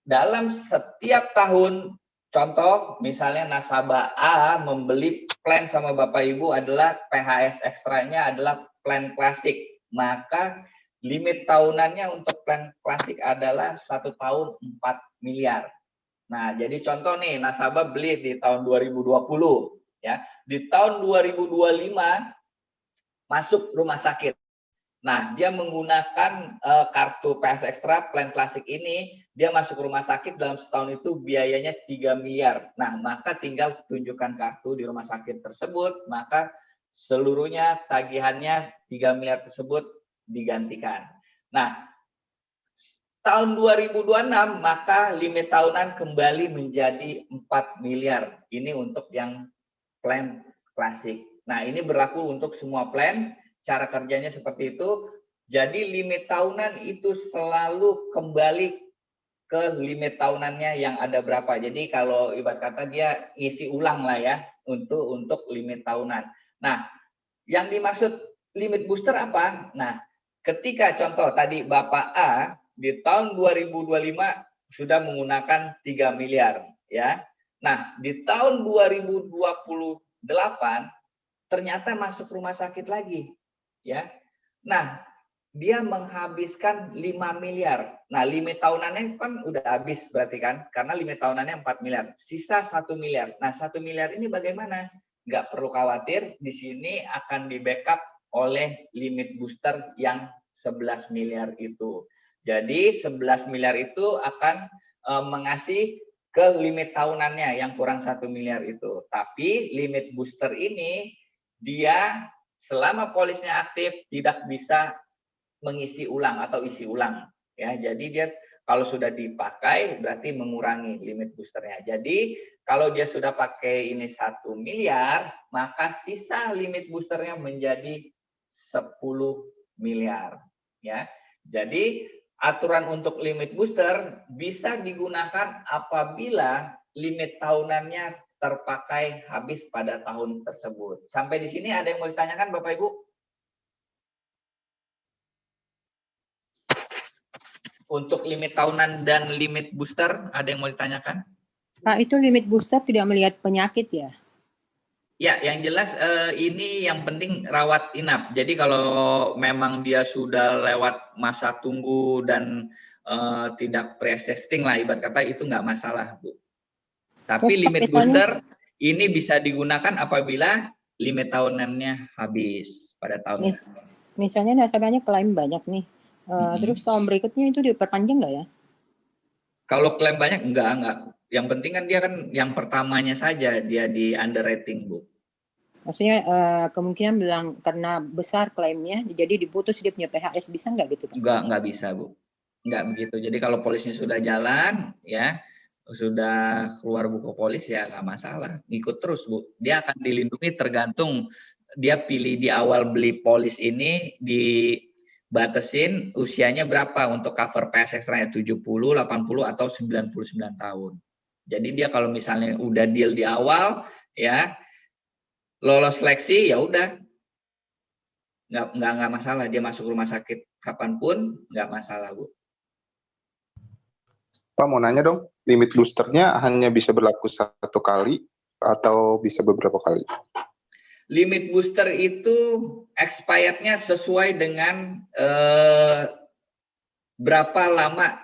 Dalam setiap tahun, contoh misalnya nasabah A membeli plan sama Bapak Ibu adalah PHS ekstranya adalah plan klasik. Maka limit tahunannya untuk plan klasik adalah 1 tahun 4 miliar. Nah, jadi contoh nih nasabah beli di tahun 2020 ya. Di tahun 2025 masuk rumah sakit. Nah, dia menggunakan kartu PS Extra plan klasik ini, dia masuk rumah sakit dalam setahun itu biayanya 3 miliar. Nah, maka tinggal tunjukkan kartu di rumah sakit tersebut, maka seluruhnya tagihannya 3 miliar tersebut digantikan. Nah, tahun 2026 maka limit tahunan kembali menjadi 4 miliar. Ini untuk yang plan klasik. Nah, ini berlaku untuk semua plan. Cara kerjanya seperti itu. Jadi limit tahunan itu selalu kembali ke limit tahunannya yang ada berapa. Jadi kalau ibarat kata dia isi ulang lah ya untuk limit tahunan. Nah, yang dimaksud limit booster apa? Nah, ketika contoh tadi Bapak A di tahun 2025 sudah menggunakan 3 miliar ya. Nah, di tahun 2028 ternyata masuk rumah sakit lagi. Ya, nah dia menghabiskan 5 miliar. Nah, limit tahunannya kan udah habis berarti kan, karena limit tahunannya 4 miliar, sisa 1 miliar. Nah, 1 miliar ini bagaimana? Nggak perlu khawatir, di sini akan di backup oleh limit booster yang 11 miliar itu. Jadi 11 miliar itu akan mengasih ke limit tahunannya yang kurang 1 miliar itu. Tapi limit booster ini dia selama polisnya aktif tidak bisa mengisi ulang atau isi ulang ya. Jadi dia kalau sudah dipakai berarti mengurangi limit boosternya. Jadi kalau dia sudah pakai ini 1 miliar, maka sisa limit boosternya menjadi 10 miliar ya. Jadi aturan untuk limit booster bisa digunakan apabila limit tahunannya terpakai habis pada tahun tersebut. Sampai di sini ada yang mau ditanyakan Bapak Ibu? Untuk limit tahunan dan limit booster ada yang mau ditanyakan? Pak, itu limit booster tidak melihat penyakit ya? Ya, yang jelas ini yang penting rawat inap. Jadi kalau memang dia sudah lewat masa tunggu dan tidak pre-existing lah, ibarat kata itu nggak masalah, Bu. Tapi Terus, Pak, limit misalnya- booster ini bisa digunakan apabila limit tahunannya habis pada tahun. Misalnya nasabahnya klaim banyak nih, terus tahun berikutnya itu diperpanjang nggak ya? Kalau klaim banyak enggak. Yang penting kan dia kan yang pertamanya saja dia di underrating, Bu. Maksudnya kemungkinan bilang karena besar klaimnya, jadi diputus dia punya PHS, bisa nggak gitu, Pak? Enggak bisa, Bu. Enggak begitu. Jadi kalau polisnya sudah jalan, ya sudah keluar buku polis ya nggak masalah. Ngikut terus, Bu. Dia akan dilindungi tergantung dia pilih di awal beli polis ini dibatasin usianya berapa untuk cover PS Extra-nya 70, 80 atau 99 tahun. Jadi dia kalau misalnya udah deal di awal ya lolos seleksi ya udah nggak masalah dia masuk rumah sakit kapanpun nggak masalah, Bu. Pak mau nanya dong, limit boosternya hanya bisa berlaku 1 kali atau bisa beberapa kali? Limit booster itu expirednya sesuai dengan berapa lama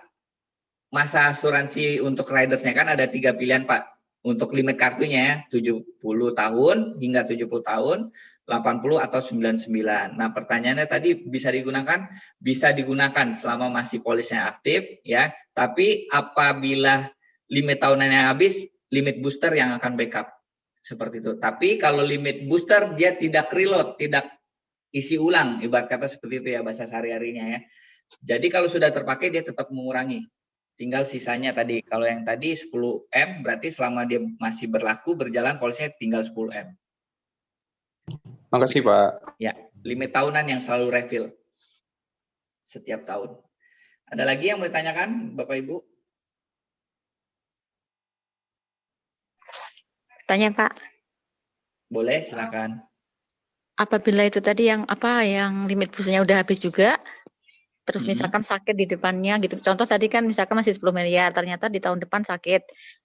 masa asuransi untuk ridersnya. Kan ada 3 pilihan, Pak. Untuk limit kartunya ya, 70 tahun hingga 70 tahun, 80 atau 99. Nah, pertanyaannya tadi bisa digunakan? Bisa digunakan selama masih polisnya aktif ya. Tapi apabila limit tahunannya habis, limit booster yang akan backup. Seperti itu. Tapi kalau limit booster dia tidak reload, tidak isi ulang, ibarat kata seperti itu ya bahasa sehari-harinya ya. Jadi kalau sudah terpakai dia tetap mengurangi. Tinggal sisanya tadi. Kalau yang tadi 10M berarti selama dia masih berlaku berjalan polisnya tinggal 10M. Makasih, Pak. Ya, limit tahunan yang selalu refill setiap tahun. Ada lagi yang mau ditanyakan, Bapak Ibu? Tanya, Pak. Boleh, silakan. Apabila itu tadi yang limit boosternya udah habis juga, terus misalkan sakit di depannya gitu. Contoh tadi kan misalkan masih 10 miliar, ternyata di tahun depan sakit.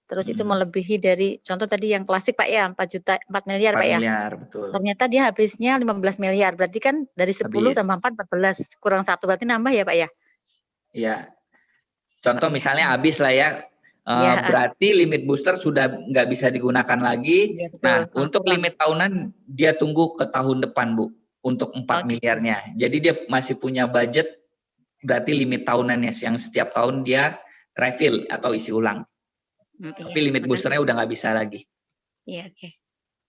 Terus itu melebihi dari contoh tadi yang klasik, Pak ya, 4 miliar, 4 Pak ya. miliar, betul. Ternyata dia habisnya 15 miliar. Berarti kan dari 10 tambah 4, 14. Kurang 1 berarti nambah ya, Pak ya? Iya. Contoh misalnya habis lah ya. Berarti limit booster sudah nggak bisa digunakan lagi. Ya, betul. Nah, untuk limit tahunan dia tunggu ke tahun depan, Bu, untuk 4 miliarnya. Jadi dia masih punya budget, berarti limit tahunannya yang setiap tahun dia refill atau isi ulang. Tapi limit boosternya udah nggak bisa lagi. Iya, oke.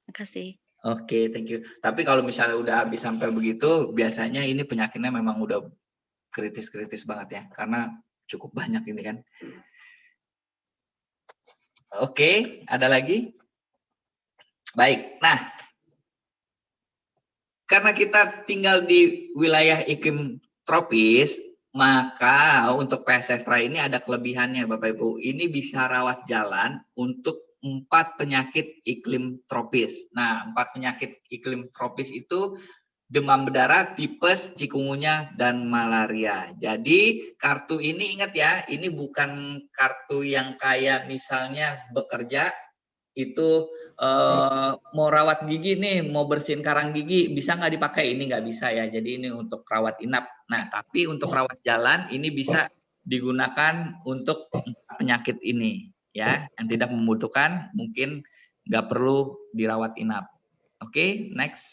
Makasih. Oke, thank you. Tapi kalau misalnya udah habis sampai begitu, biasanya ini penyakitnya memang udah kritis-kritis banget ya, karena cukup banyak ini kan. Oke, ada lagi? Baik, nah, karena kita tinggal di wilayah iklim tropis, maka untuk PS Extra ini ada kelebihannya, Bapak Ibu. Ini bisa rawat jalan untuk 4 penyakit iklim tropis. Nah, 4 penyakit iklim tropis itu demam berdarah, tipes, cikungunya, dan malaria. Jadi kartu ini ingat ya, ini bukan kartu yang kayak misalnya bekerja itu mau rawat gigi nih, mau bersihin karang gigi, bisa nggak dipakai? Ini nggak bisa ya. Jadi ini untuk rawat inap. Nah, tapi untuk rawat jalan ini bisa digunakan untuk penyakit ini ya, yang tidak membutuhkan, mungkin nggak perlu dirawat inap. Oke, next.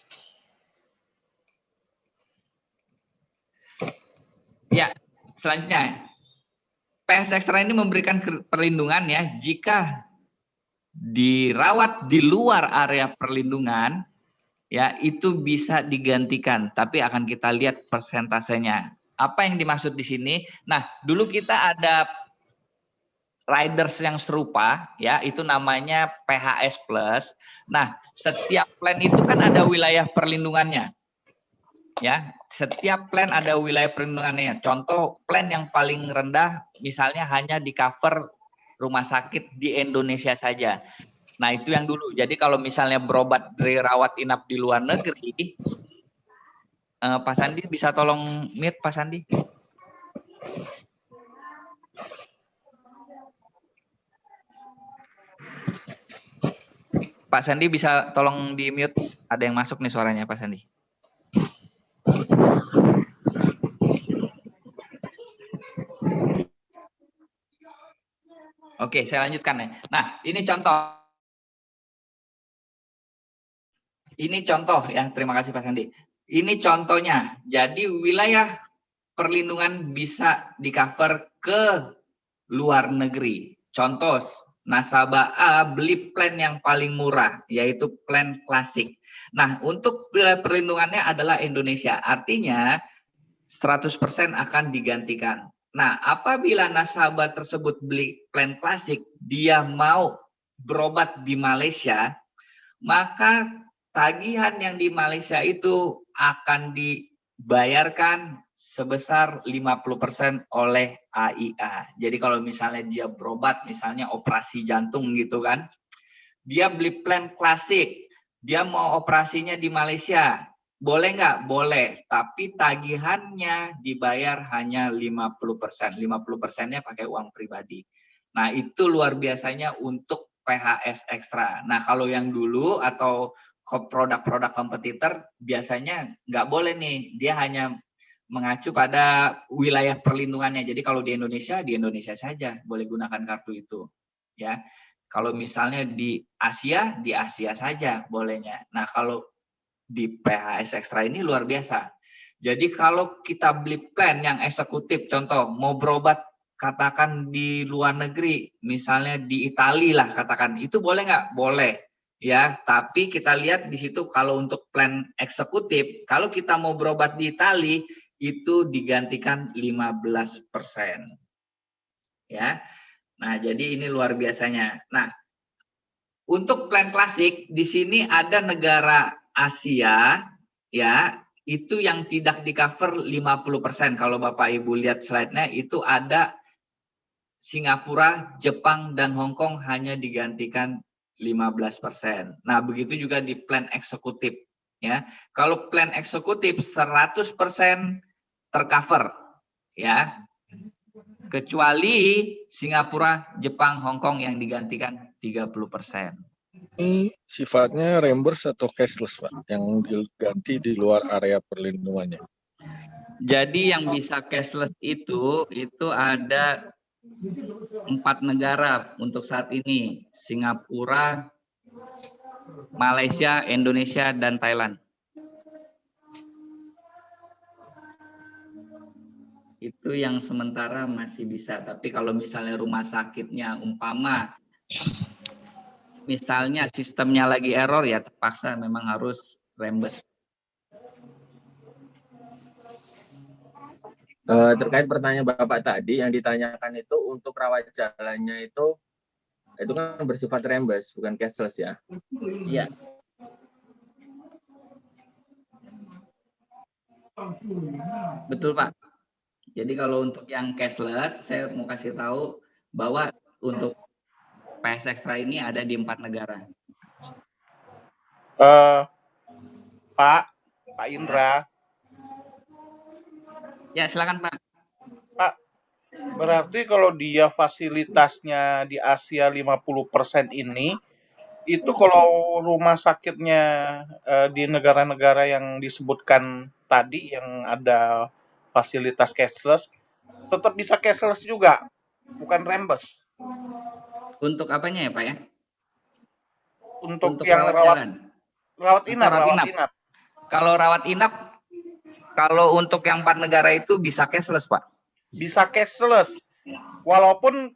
Ya, selanjutnya PS Extra ini memberikan perlindungan ya jika dirawat di luar area perlindungan ya itu bisa digantikan, tapi akan kita lihat persentasenya. Apa yang dimaksud di sini? Nah, dulu kita ada riders yang serupa ya, itu namanya PHS Plus. Nah, setiap plan itu kan ada wilayah perlindungannya. Ya, setiap plan ada wilayah perlindungannya. Contoh plan yang paling rendah misalnya hanya di cover rumah sakit di Indonesia saja. Nah, itu yang dulu. Jadi kalau misalnya berobat dari rawat inap di luar negeri, Pak Sandi bisa tolong mute Pak Sandi? Pak Sandi bisa tolong di mute, ada yang masuk nih suaranya Pak Sandi. Oke, saya lanjutkan ya. Nah, ini contoh. Ini contoh ya, terima kasih Pak Sandi. Ini contohnya. Jadi wilayah perlindungan bisa di-cover ke luar negeri. Contoh, nasabah A beli plan yang paling murah, yaitu plan klasik. Nah, untuk wilayah perlindungannya adalah Indonesia. Artinya 100% akan digantikan. Nah, apabila nasabah tersebut beli plan klasik, dia mau berobat di Malaysia, maka tagihan yang di Malaysia itu akan dibayarkan sebesar 50% oleh AIA. Jadi kalau misalnya dia berobat, misalnya operasi jantung gitu kan, dia beli plan klasik, dia mau operasinya di Malaysia, boleh nggak? Boleh, tapi tagihannya dibayar hanya 50%. 50%-nya pakai uang pribadi. Nah, itu luar biasanya untuk PHS ekstra. Nah, kalau yang dulu atau produk-produk kompetitor biasanya nggak boleh nih, dia hanya mengacu pada wilayah perlindungannya. Jadi kalau di Indonesia saja boleh gunakan kartu itu. Ya, kalau misalnya di Asia saja bolehnya. Nah, kalau di PHS ekstra ini luar biasa. Jadi kalau kita beli plan yang eksekutif, contoh mau berobat katakan di luar negeri, misalnya di Italia lah katakan, itu boleh nggak? Boleh. Ya, tapi kita lihat di situ kalau untuk plan eksekutif, kalau kita mau berobat di Italia itu digantikan 15%. Ya. Nah, jadi ini luar biasanya. Nah, untuk plan klasik di sini ada negara Asia ya, itu yang tidak di-cover 50%. Kalau Bapak Ibu lihat slide-nya itu ada Singapura, Jepang dan Hong Kong hanya digantikan 15%. Nah, begitu juga di plan eksekutif ya. Kalau plan eksekutif 100% tercover ya. Kecuali Singapura, Jepang, Hong Kong yang digantikan 30%. Ini sifatnya reimburse atau cashless, Pak, yang diganti di luar area perlindungannya. Jadi yang bisa cashless itu ada 4 negara untuk saat ini, Singapura, Malaysia, Indonesia, dan Thailand. Itu yang sementara masih bisa. Tapi kalau misalnya rumah sakitnya umpama, misalnya sistemnya lagi error ya terpaksa memang harus reimburse. Terkait pertanyaan Bapak tadi yang ditanyakan itu untuk rawat jalannya itu kan bersifat reimburse bukan cashless ya. Iya. Betul Pak. Jadi kalau untuk yang cashless saya mau kasih tahu bahwa untuk PS Extra ini ada di 4 negara. Pak Indra. Ya, silakan Pak. Pak, berarti kalau dia fasilitasnya di Asia 50% ini, itu kalau rumah sakitnya di negara-negara yang disebutkan tadi yang ada fasilitas cashless, tetap bisa cashless juga, bukan reimburse. Untuk apanya ya Pak ya? Untuk yang rawat inap. Kalau rawat inap, kalau untuk yang 4 negara itu bisa cashless Pak? Bisa cashless, walaupun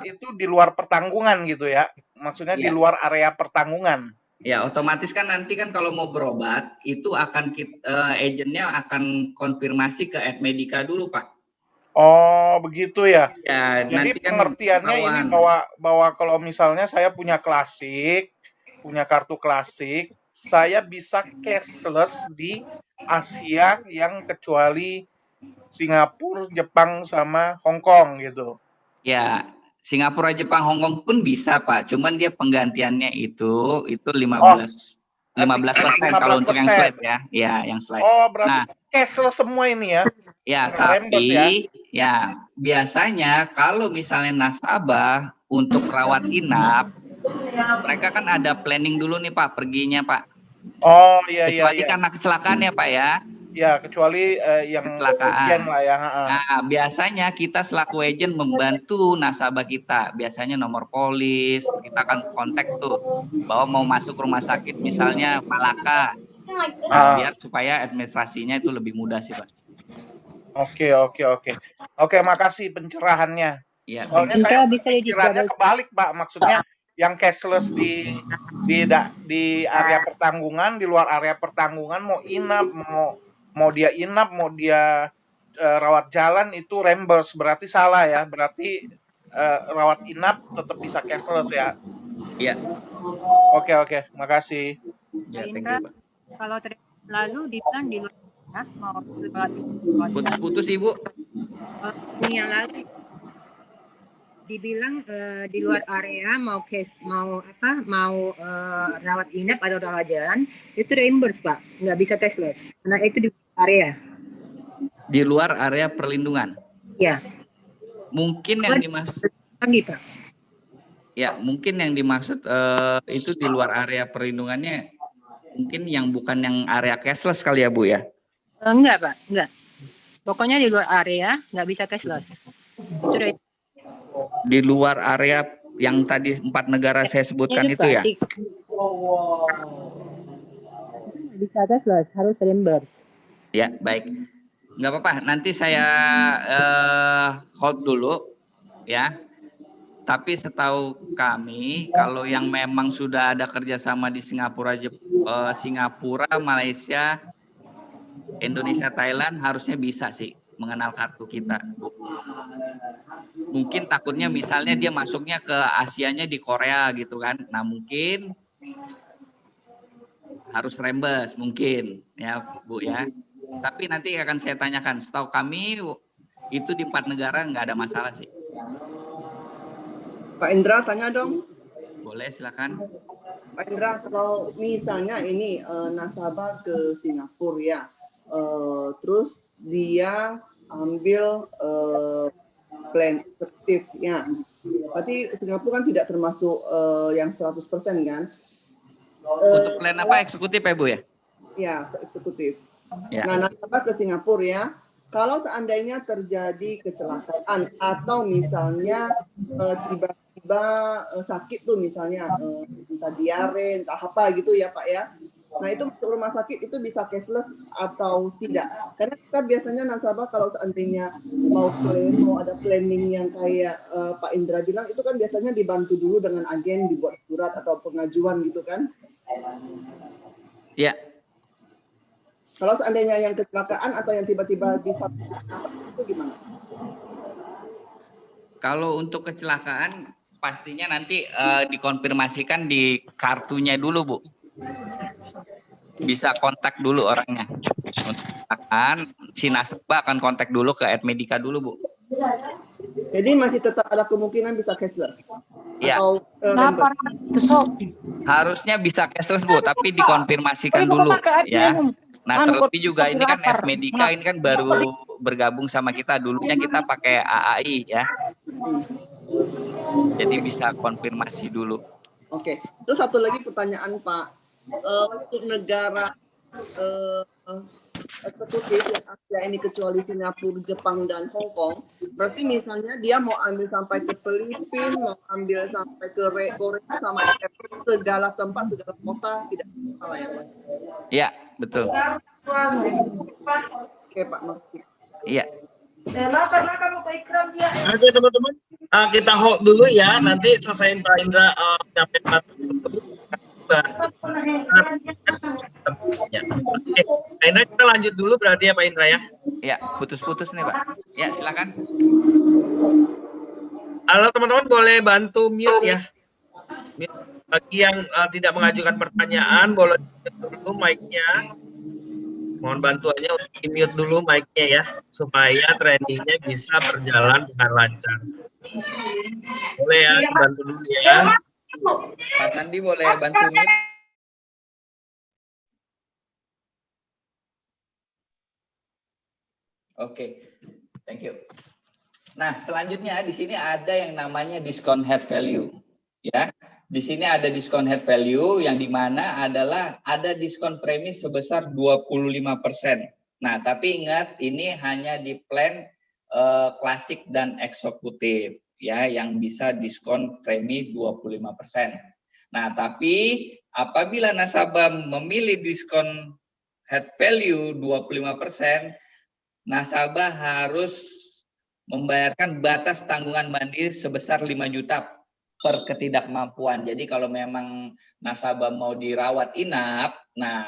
itu di luar pertanggungan gitu ya, maksudnya di luar area pertanggungan. Ya, otomatis kan nanti kan kalau mau berobat itu akan agennya akan konfirmasi ke Admedica dulu Pak. Oh begitu ya. Ya, jadi nanti kan pengertiannya ini bahwa kalau misalnya saya punya kartu klasik, saya bisa cashless di Asia yang kecuali Singapura, Jepang sama Hong Kong gitu. Ya, Singapura, Jepang, Hong Kong pun bisa Pak. Cuman dia penggantiannya itu 15% kalau untuk yang slide ya. Ya, yang slide. Oh, berarti cashless semua ini ya. Ya, tapi ya biasanya kalau misalnya nasabah untuk rawat inap Mereka kan ada planning dulu nih Pak, perginya Pak. Oh iya iya Kecuali iya. karena kecelakaan ya Pak ya. Ya kecuali yang Kecelakaan. urgent lah ya. Nah, biasanya kita selaku agent membantu nasabah kita. Biasanya nomor polis, kita akan kontak tuh bahwa mau masuk rumah sakit misalnya Malaka. Nah, biar supaya administrasinya itu lebih mudah sih Pak. Oke. Oke, makasih pencerahannya. Iya. Soalnya saya pikirannya kebalik Pak, maksudnya yang cashless di area pertanggungan, di luar area pertanggungan mau inap, mau dia inap, mau dia rawat jalan itu reimburse, berarti salah ya, berarti rawat inap tetap bisa cashless ya. Iya. Oke, makasih. Ya, thank you, Pak. Kalau lalu dibilang di luar ya, mau putus-putus Ibu. Yang lalu dibilang di luar area mau rawat inap atau rawat jalan itu reimburse Pak, nggak bisa cashless karena itu di area. Di luar area perlindungan. Ya. Mungkin yang dimaksud Pak. Ya, mungkin yang dimaksud itu di luar area perlindungannya, mungkin yang bukan yang area cashless kali ya Bu ya? Enggak Pak, enggak. Pokoknya di luar area nggak bisa cashless. Itu di luar area yang tadi 4 negara saya sebutkan itu ya? Bisa cashless, harus reimburse. Ya, baik. Nggak apa-apa, nanti saya hold dulu ya. Tapi setahu kami, kalau yang memang sudah ada kerjasama di Singapura, Singapura, Malaysia, Indonesia, Thailand, harusnya bisa sih mengenal kartu kita. Mungkin takutnya misalnya dia masuknya ke Asianya di Korea gitu kan. Nah mungkin harus reimburse mungkin ya Bu ya. Tapi nanti akan saya tanyakan. Setahu kami itu di 4 negara nggak ada masalah sih. Pak Indra tanya dong. Boleh silakan. Pak Indra, kalau misalnya ini nasabah ke Singapura ya, terus dia ambil plan eksekutifnya, berarti Singapura kan tidak termasuk yang 100% kan? Untuk plan apa eksekutif ya Bu ya? Ya, eksekutif. Ya. Nah, nasabah ke Singapura ya, kalau seandainya terjadi kecelakaan atau misalnya tiba-tiba sakit tuh misalnya entah diare, entah apa gitu ya Pak ya. Nah itu masuk rumah sakit itu bisa cashless atau tidak? Karena kita biasanya nasabah kalau seandainya mau klaim, mau ada planning yang kayak Pak Indra bilang itu kan biasanya dibantu dulu dengan agen, dibuat surat atau pengajuan gitu kan? Ya. Kalau seandainya yang kecelakaan atau yang tiba-tiba disabet itu gimana? Kalau untuk kecelakaan pastinya nanti dikonfirmasikan di kartunya dulu Bu. Bisa kontak dulu orangnya. Untuk kecelakaan, si nasabah akan kontak dulu ke Admedica dulu Bu. Jadi masih tetap ada kemungkinan bisa cashless? Ya. Atau harusnya bisa cashless Bu, tapi dikonfirmasikan dulu ya. Nah terlebih juga ini kan Admedica ini kan baru bergabung sama kita, dulunya kita pakai AAI ya. Jadi bisa konfirmasi dulu. Oke, terus satu lagi pertanyaan Pak, untuk negara eksekutif yang Asia ini kecuali Singapura, Jepang dan Hong Kong, berarti misalnya dia mau ambil sampai ke Filipina, mau ambil sampai ke Korea sama segala tempat, segala kota tidak salah ya Pak? Iya, betul. Oke Pak, makasih. Iya. Oke teman-teman, kita hold dulu ya. Nanti selesaiin Pak Indra nyampe Pak Indra, kita lanjut dulu berarti ya Pak Indra ya. Ya, putus-putus nih Pak. Ya, silakan. Halo teman-teman, boleh bantu mute ya. Bagi yang tidak mengajukan pertanyaan, boleh dulu mic-nya. Mohon bantuannya untuk di-mute dulu mic-nya ya, supaya trainingnya bisa berjalan dengan lancar. Boleh ya, bantu dulu ya. Pak Sandi boleh bantu mute. Oke, thank you. Nah, selanjutnya di sini ada yang namanya discount head value. Ya, di sini ada diskon head value yang dimana adalah ada diskon premi sebesar 25%. Nah, tapi ingat ini hanya di plan klasik dan eksekutif ya yang bisa diskon premi 25%. Nah, tapi apabila nasabah memilih diskon head value 25%, nasabah harus membayarkan batas tanggungan mandiri sebesar 5 juta per ketidakmampuan. Jadi kalau memang nasabah mau dirawat inap, nah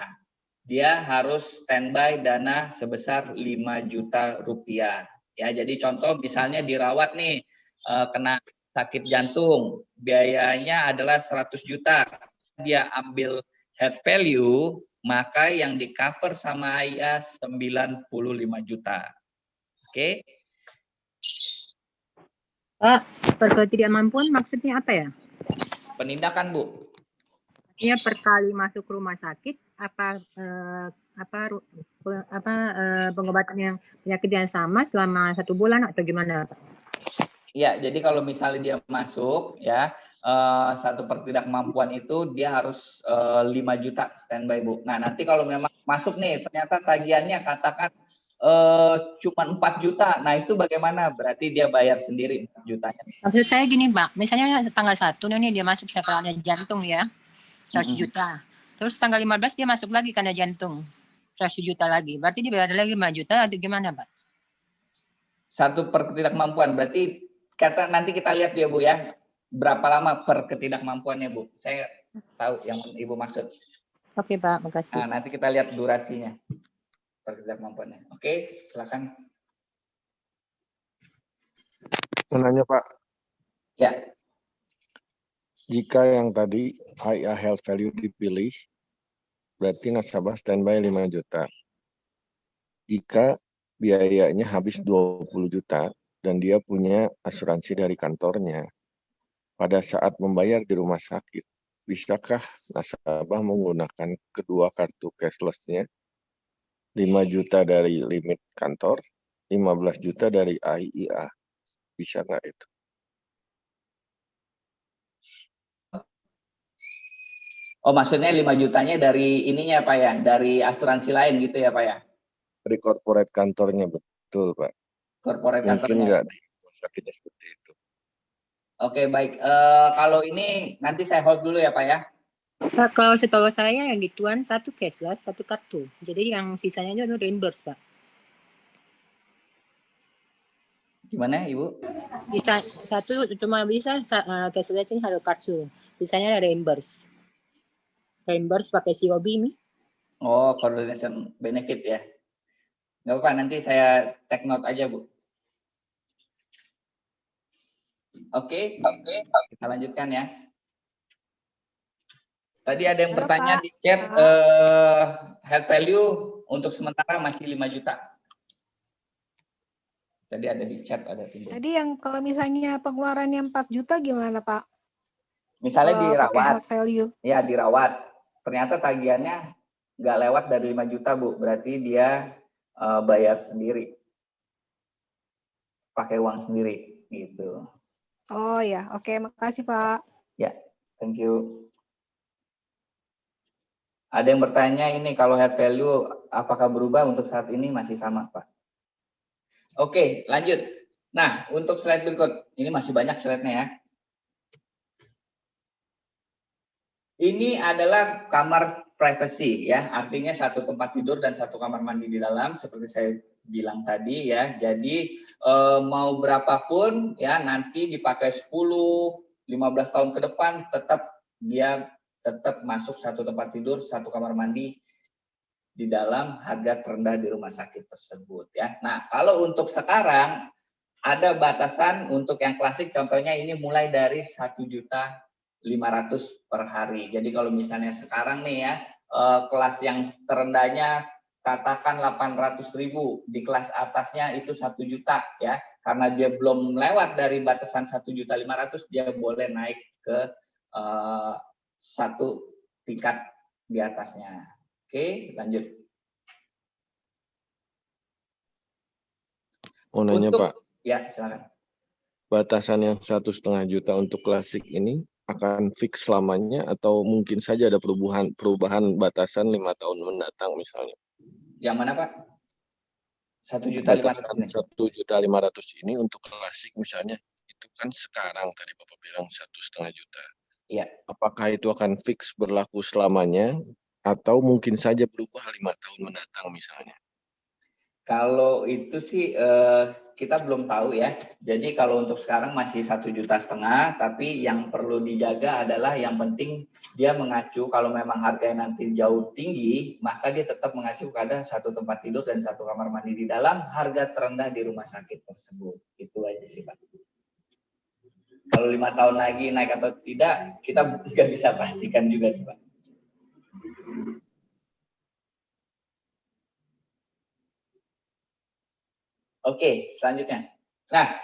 dia harus standby dana sebesar 5 juta rupiah. Ya, jadi contoh misalnya dirawat nih kena sakit jantung, biayanya adalah 100 juta. Dia ambil head value, maka yang di cover sama AIA 95 juta. Oke. Pak, ketidakmampuan maksudnya apa ya? Penindakan, Bu. Artinya per kali masuk rumah sakit pengobatan yang penyakit yang sama selama 1 bulan atau gimana, Pak? Iya, jadi kalau misalnya dia masuk ya satu ketidakmampuan itu dia harus 5 juta standby, Bu. Nah, nanti kalau memang masuk nih ternyata tagihannya katakan cuma 4 juta. Nah, itu bagaimana? Berarti dia bayar sendiri 4 jutanya. Maksud saya gini, Pak. Misalnya tanggal 1 nih dia masuk karena jantung ya. 100 juta. Terus tanggal 15 dia masuk lagi karena jantung. 100 juta lagi. Berarti dia bayar lagi 5 juta atau gimana, Pak? Satu per ketidakmampuan. Berarti nanti kita lihat ya, Bu ya. Berapa lama per ketidakmampuannya, Bu? Saya tahu yang Ibu maksud. Oke, Pak. Makasih. Nah, nanti kita lihat durasinya. Ketidakmampuannya. Oke, silakan. Mau nanya, Pak. Ya. Jika yang tadi AIA Health Value dipilih, berarti nasabah standby 5 juta. Jika biayanya habis 20 juta dan dia punya asuransi dari kantornya, pada saat membayar di rumah sakit, bisakah nasabah menggunakan kedua kartu cashless-nya? 5 juta dari limit kantor, 15 juta dari AIA. Bisa nggak itu? Oh, maksudnya 5 jutanya dari ininya, Pak ya? Dari asuransi lain gitu ya, Pak ya? Dari corporate kantornya, betul, Pak. Corporate Mungkin kantornya. nggak di rumah sakitnya seperti itu. Oke, baik. Kalau ini nanti saya hold dulu ya, Pak ya? Pak, kalau setahu saya yang gituan 1 cashless, 1 kartu. Jadi yang sisanya itu reimburse, Pak. Gimana, Ibu? Bisa cuma bisa cashless 1 kartu. Sisanya reimburse. Reimburse pakai COB ini. Oh, coordination benefit ya. Nggak apa-apa, nanti saya take note aja, Bu. Oke, kita lanjutkan ya. Tadi ada yang bertanya di chat, head value untuk sementara masih 5 juta. Tadi ada di chat, ada timbul. Tadi yang kalau misalnya pengeluarannya 4 juta gimana, Pak? Misalnya dirawat, health value. ya dirawat. Ternyata tagihannya nggak lewat dari 5 juta, Bu. Berarti dia bayar sendiri. Pakai uang sendiri, gitu. Oh ya, oke, makasih Pak. Ya, thank you. Ada yang bertanya ini kalau head value apakah berubah? Untuk saat ini masih sama, Pak. Oke, lanjut. Nah, untuk slide berikut, ini masih banyak slide-nya ya. Ini adalah kamar privacy ya, artinya 1 tempat tidur dan 1 kamar mandi di dalam seperti saya bilang tadi ya. Jadi mau berapapun ya nanti dipakai 10-15 tahun ke depan tetap masuk 1 tempat tidur, 1 kamar mandi di dalam harga terendah di rumah sakit tersebut ya. Nah, kalau untuk sekarang ada batasan untuk yang klasik, contohnya ini mulai dari 1.500.000 per hari. Jadi kalau misalnya sekarang nih ya, kelas yang terendahnya katakan 800.000, di kelas atasnya itu 1 juta ya. Karena dia belum lewat dari batasan 1.500.000, dia boleh naik ke 1 tingkat di atasnya. Oke, lanjut. Mau nanya, Pak. Ya, silakan. batasan yang 1,5 juta untuk klasik ini akan fix selamanya atau mungkin saja ada perubahan batasan 5 tahun mendatang misalnya? Yang mana Pak? 1.500.000 Batasan nih. 1.500.000 ini untuk klasik misalnya, itu kan sekarang tadi Bapak bilang 1,5 juta. Iya. Apakah itu akan fix berlaku selamanya atau mungkin saja berubah 5 tahun mendatang misalnya? Kalau itu sih kita belum tahu ya. Jadi kalau untuk sekarang masih 1,5 juta, tapi yang perlu dijaga adalah yang penting dia mengacu kalau memang harganya nanti jauh tinggi, maka dia tetap mengacu pada 1 tempat tidur dan 1 kamar mandi di dalam, harga terendah di rumah sakit tersebut. Itu aja sih Pak. Kalau 5 tahun lagi naik atau tidak, kita nggak bisa pastikan juga sih Pak. Oke, selanjutnya. Nah,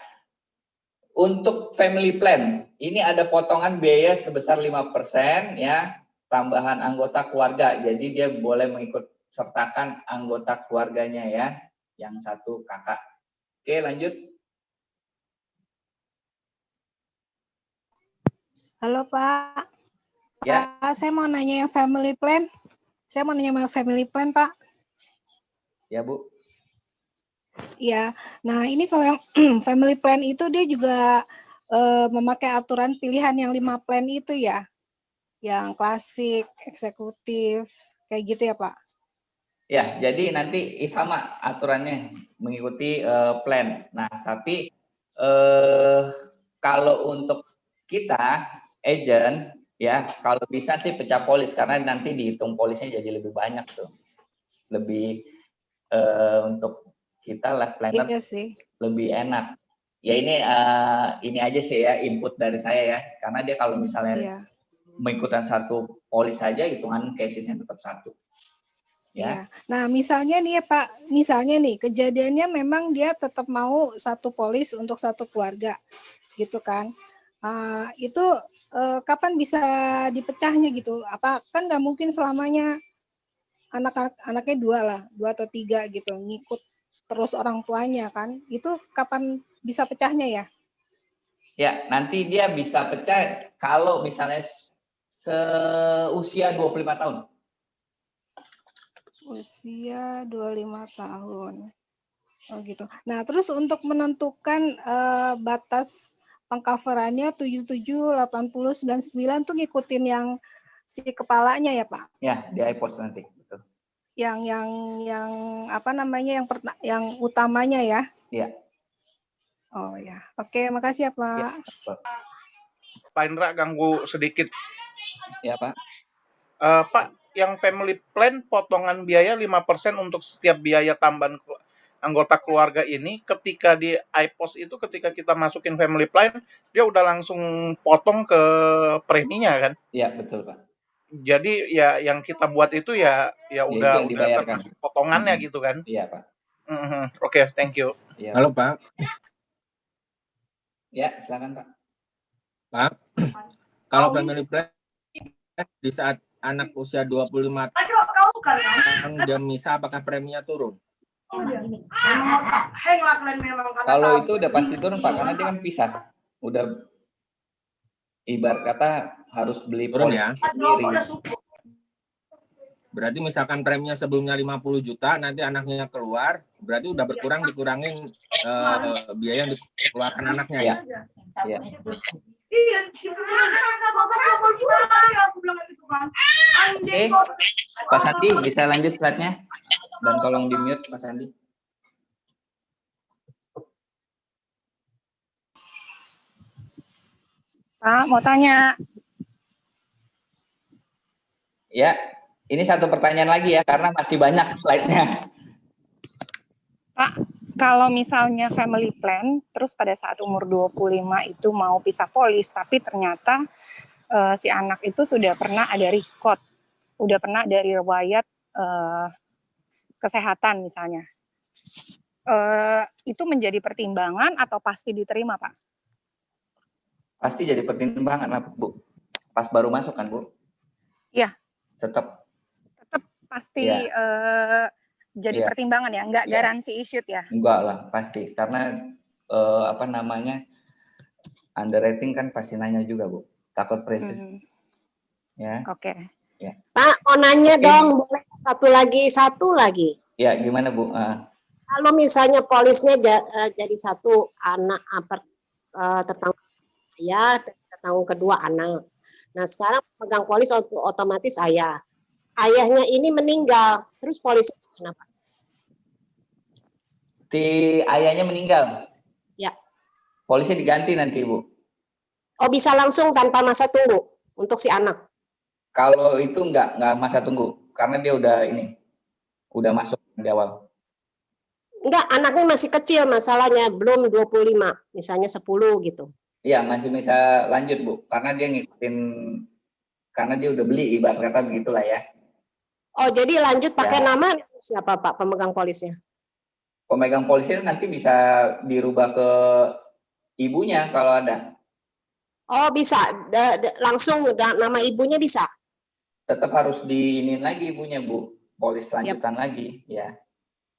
untuk family plan, ini ada potongan biaya sebesar 5% ya, tambahan anggota keluarga. Jadi dia boleh mengikut sertakan anggota keluarganya ya, yang satu kakak. Oke, lanjut. Halo Pak. Ya. Pak, saya mau nanya yang family plan. Saya mau nanya yang family plan Pak. Ya Bu. Iya. Nah ini kalau yang family plan itu dia juga memakai aturan pilihan yang 5 plan itu ya. Yang klasik, eksekutif, kayak gitu ya Pak? Ya, jadi nanti sama aturannya mengikuti plan. Nah, tapi kalau untuk kita agent ya, kalau bisa sih pecah polis karena nanti dihitung polisnya jadi lebih banyak tuh. Lebih untuk kita life planner iya sih. lebih enak. Ya ini aja sih ya input dari saya ya, karena dia kalau misalnya mengikutan 1 polis saja hitungan casesnya tetap 1. Ya. Iya. Nah, misalnya nih ya Pak, misalnya nih kejadiannya memang dia tetap mau 1 polis untuk 1 keluarga, gitu kan? Itu kapan bisa dipecahnya gitu? Apa kan nggak mungkin selamanya anaknya 2 lah, 2 atau 3 gitu, ngikut terus orang tuanya kan? Itu kapan bisa pecahnya ya? Ya, nanti dia bisa pecah kalau misalnya seusia 25 tahun. Usia 25 tahun. Oh gitu. Nah, terus untuk menentukan batas pengcoverannya 77, 80, 99 tuh ngikutin yang si kepalanya ya, Pak? Ya, di iPost nanti. Betul. Yang apa namanya yang utamanya ya? Iya. Oh ya. Oke, makasih ya, Pak. Ya, Pak Indra ganggu sedikit. Ya, Pak. Pak, yang family plan potongan biaya 5% untuk setiap biaya tambahan anggota keluarga ini ketika di iPost itu ketika kita masukin family plan dia udah langsung potong ke preminya kan? Iya, betul, Pak. Jadi ya yang kita buat itu ya udah termasuk potongannya gitu kan? Iya, Pak. Oke, thank you. Ya. Halo Pak. Ya, silakan Pak. Pak, kalau family plan di saat anak usia 25 tahun dia misah, apakah preminya turun? Kalau itu udah pasti turun Pak, karena dia kan pisah. Udah ibarat kata harus beli turun ya. Sendiri. Berarti misalkan preminya sebelumnya 50 juta, nanti anaknya keluar, berarti udah dikurangin biaya yang dikeluarkan anaknya ya? Iya. Oke, Pak Sandi bisa lanjut slide-nya dan tolong di mute Pak Sandi. Pak, mau tanya. Ya, ini satu pertanyaan lagi ya karena masih banyak slide-nya. Pak, kalau misalnya family plan, terus pada saat umur 25 itu mau pisah polis, tapi ternyata si anak itu sudah pernah ada record, udah pernah dari riwayat kesehatan misalnya. Itu menjadi pertimbangan atau pasti diterima, Pak? Pasti jadi pertimbangan lah, Bu. Pas baru masuk kan, Bu? Iya. Tetap pasti jadi pertimbangan ya, nggak garansi issued ya? Enggak lah, pasti. Karena apa namanya, Underwriting kan pasti nanya juga, Bu. Takut presis. Ya. Oke. Ya. Pak, mau nanya dong, boleh satu lagi. Ya, gimana, Bu? Kalau misalnya polisnya jadi satu anak tetangga ayah, tetangga kedua anak. Nah, sekarang pegang polis otomatis ayah. Ayahnya ini meninggal, terus polisnya kenapa? Ayahnya meninggal. Ya. Polisnya diganti nanti, Bu. Oh, bisa langsung tanpa masa tunggu untuk si anak? Kalau itu enggak masa tunggu, karena dia udah masuk di awal. Enggak, anaknya masih kecil masalahnya, belum 25, misalnya 10 gitu. Iya, masih bisa lanjut, Bu, karena dia ngikutin, karena dia udah beli, ibarat kata begitulah ya. Oh, jadi lanjut pakai nama siapa, Pak, pemegang polisnya? Pemegang polisnya nanti bisa dirubah ke ibunya kalau ada. Oh, bisa, langsung nama ibunya bisa? Tetap harus diinin lagi ibunya, Bu. Polis lanjutan lagi, ya.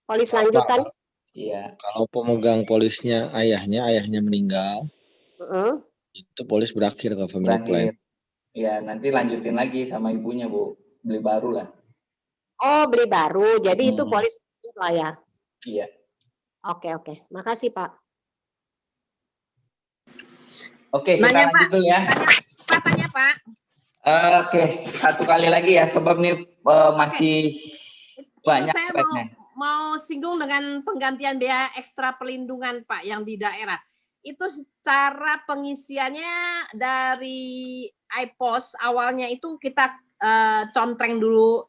Polis lanjutan? Iya. Kalau pemegang polisnya ayahnya meninggal, itu polis berakhir ke family plan. Ya, nanti lanjutin lagi sama ibunya, Bu. Beli baru lah. Oh, beli baru. Jadi itu polis lah ya? Iya. Oke. Makasih, Pak. Oke, kita lanjut dulu ya. Tanya, Pak. Oke, satu kali lagi ya, sebab nih masih banyak. Saya mau singgung dengan penggantian biaya ekstra pelindungan, Pak, yang di daerah. Itu cara pengisiannya dari iPos awalnya itu kita contreng dulu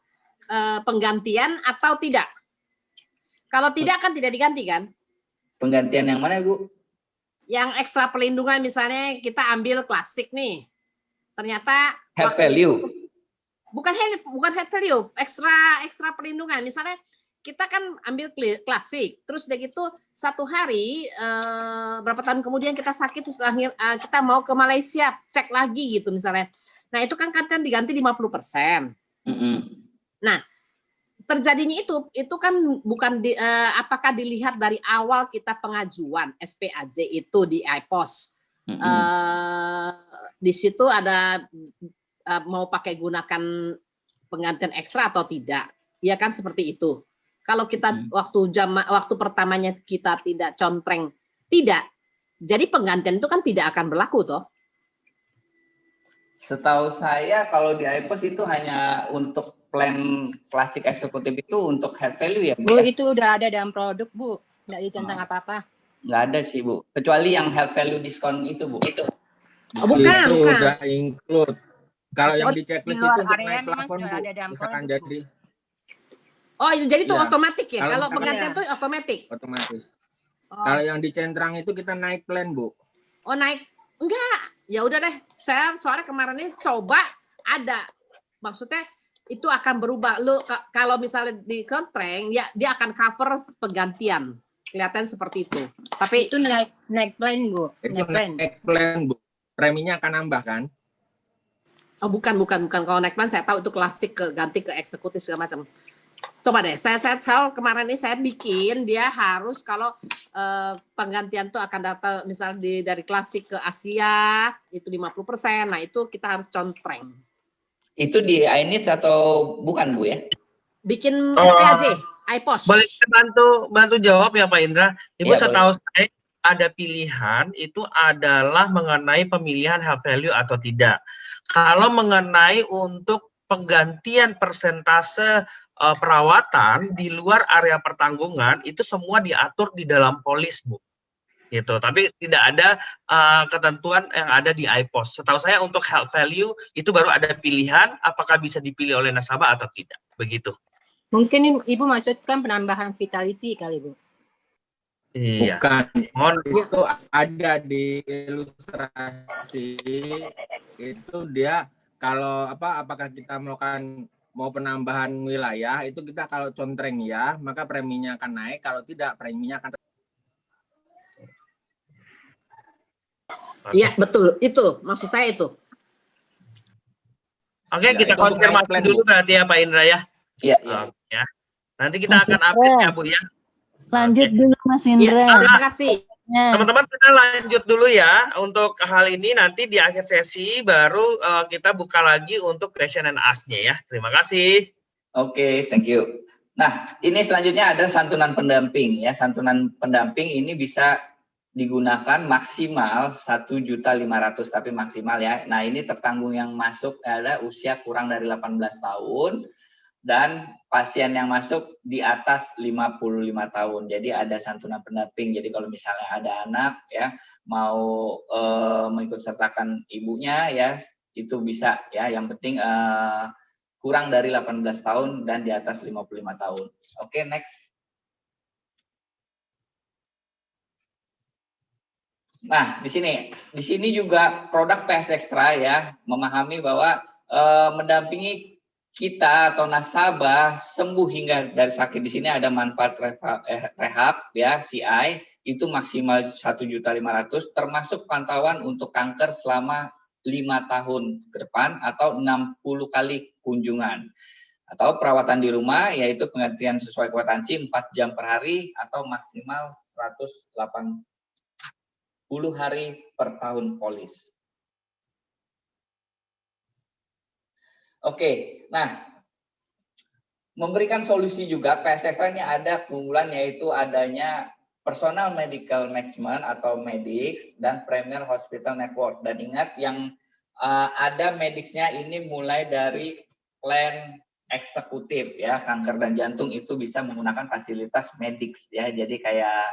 penggantian atau tidak? Kalau tidak kan tidak diganti kan? Penggantian yang mana, Bu? Yang ekstra pelindungan misalnya kita ambil klasik nih. Ternyata head value. Bukan head value, ekstra perlindungan. Misalnya kita kan ambil klasik, terus udah gitu satu hari berapa tahun kemudian kita sakit terus kita mau ke Malaysia cek lagi gitu misalnya. Nah, itu kan diganti 50%. Nah, terjadinya itu kan bukan apakah dilihat dari awal kita pengajuan SPAJ itu di iPos. Di situ ada mau pakai gunakan penggantian ekstra atau tidak. Ya kan seperti itu. Kalau kita waktu pertamanya kita tidak contreng tidak. Jadi penggantian itu kan tidak akan berlaku toh. Setahu saya kalau di iPos itu hanya untuk plan klasik eksekutif itu untuk head value ya, Bu, itu udah ada dalam produk, Bu. Nggak dicentang apa-apa. Nggak ada sih, Bu. Kecuali yang head value diskon itu, Bu. Itu. Oh, bukan. Udah include. Kalau yang di checklist itu untuk naik plafon, Bu, misalkan jadi. Oh, itu jadi itu Ya. otomatis ya. Kalau misalkan penggantian itu otomatis. Otomatis. Kalau yang dicentrang itu kita naik plan, Bu. Oh, naik. Enggak. Ya udah deh. Saya soalnya kemarin ini coba ada. Maksudnya itu akan berubah. Lu kalau misalnya di kontreng, ya dia akan cover penggantian. Kelihatan seperti itu. Tapi itu naik plan, Bu. Itu naik plan, Bu. Preminya akan nambah kan? Oh, bukan. Kalau naik plan saya tahu itu klasik ganti ke eksekutif segala macam. Coba deh, saya kemarin ini saya bikin dia harus kalau penggantian tuh akan datang misalnya dari klasik ke Asia itu 50%. Nah, itu kita harus contreng. Itu di iNeeds atau bukan, Bu ya? Bikin SPAJ, iPos. Boleh bantu jawab ya Pak Indra. Ibu Ya, setahu saya ada pilihan itu adalah mengenai pemilihan health value atau tidak. Kalau mengenai untuk penggantian persentase perawatan di luar area pertanggungan itu semua diatur di dalam polis, Bu. Gitu. Tapi tidak ada ketentuan yang ada di iPos. Setahu saya untuk health value itu baru ada pilihan apakah bisa dipilih oleh nasabah atau tidak. Begitu. Mungkin Ibu maksudkan penambahan vitality kali, Bu. Iya. Bukan. Itu ada di ilustrasi. Itu dia kalau apakah kita mau penambahan wilayah itu kita kalau contreng ya, maka preminya akan naik, kalau tidak preminya akan. Iya, betul. Itu maksud saya itu. Oke, kita konfirmasi dulu berarti ya Pak Indra ya. Iya. Ya. Nanti kita akan update ya Bu ya. Lanjut dulu Mas Indra. Terima kasih. Teman-teman kita lanjut dulu ya untuk hal ini, nanti di akhir sesi baru kita buka lagi untuk question and ask-nya ya. Terima kasih. Oke, thank you. Nah, ini selanjutnya ada santunan pendamping ya. Santunan pendamping ini bisa digunakan maksimal 1.500.000, tapi maksimal ya. Nah, ini tertanggung yang masuk adalah usia kurang dari 18 tahun dan pasien yang masuk di atas 55 tahun. Jadi ada santunan pendamping. Jadi kalau misalnya ada anak ya mau mengikut sertakan ibunya ya, itu bisa ya. Yang penting kurang dari 18 tahun dan di atas 55 tahun. Oke, next. Nah, di sini juga produk PS Extra ya, memahami bahwa mendampingi kita atau nasabah sembuh hingga dari sakit. Di sini ada manfaat rehab ya, CI itu maksimal 1.500.000 termasuk pantauan untuk kanker selama 5 tahun ke depan atau 60 kali kunjungan. Atau perawatan di rumah yaitu penggantian sesuai kwitansi 4 jam per hari atau maksimal 180 hari per tahun polis. Oke, nah memberikan solusi juga PS Extra ini ada keunggulan yaitu adanya personal medical management atau medics dan premier hospital network. Dan ingat yang ada medicsnya ini mulai dari plan eksekutif ya, kanker dan jantung itu bisa menggunakan fasilitas medics ya. Jadi kayak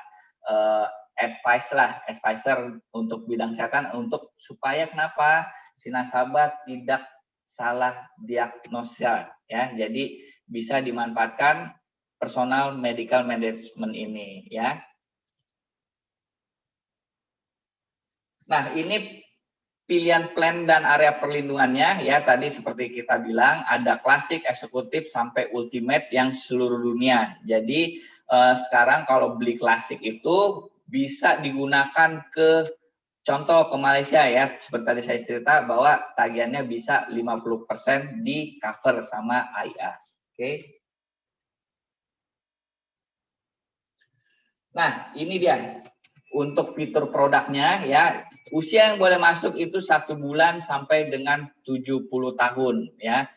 advisor untuk bidang kesehatan untuk supaya kenapa si nasabah tidak salah diagnosa ya. Jadi bisa dimanfaatkan personal medical management ini ya. Nah, ini pilihan plan dan area perlindungannya ya, tadi seperti kita bilang ada klasik, eksekutif sampai ultimate yang seluruh dunia. Jadi sekarang kalau beli klasik itu bisa digunakan ke contoh ke Malaysia ya, seperti tadi saya cerita bahwa tagihannya bisa 50% di cover sama AIA. Oke. Nah, ini dia untuk fitur produknya ya. Usia yang boleh masuk itu 1 bulan sampai dengan 70 tahun ya.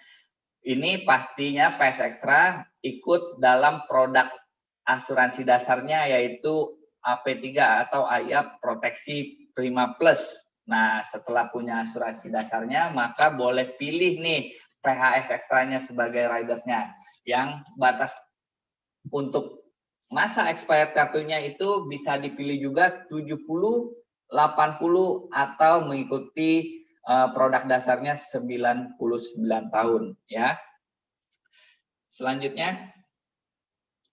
Ini pastinya PS Extra ikut dalam produk asuransi dasarnya yaitu AP3 atau AIA Proteksi Prima Plus. Nah, setelah punya asuransi dasarnya, maka boleh pilih nih PHS Extra-nya sebagai ridersnya. Yang batas untuk masa expired kartunya itu bisa dipilih juga 70, 80, atau mengikuti produk dasarnya 99 tahun. Ya. Selanjutnya,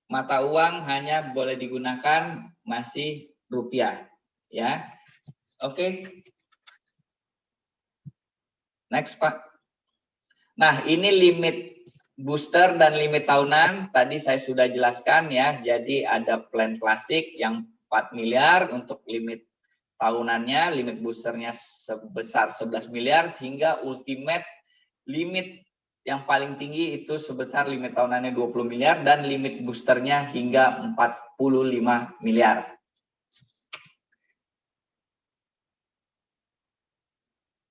mata uang hanya boleh digunakan masih rupiah. Ya. Oke. Next, Pak. Nah, ini limit booster dan limit tahunan. Tadi saya sudah jelaskan ya. Jadi ada plan klasik yang 4 miliar untuk limit tahunannya, limit boosternya sebesar 11 miliar, hingga ultimate limit yang paling tinggi itu sebesar limit tahunannya 20 miliar dan limit boosternya hingga 45 miliar.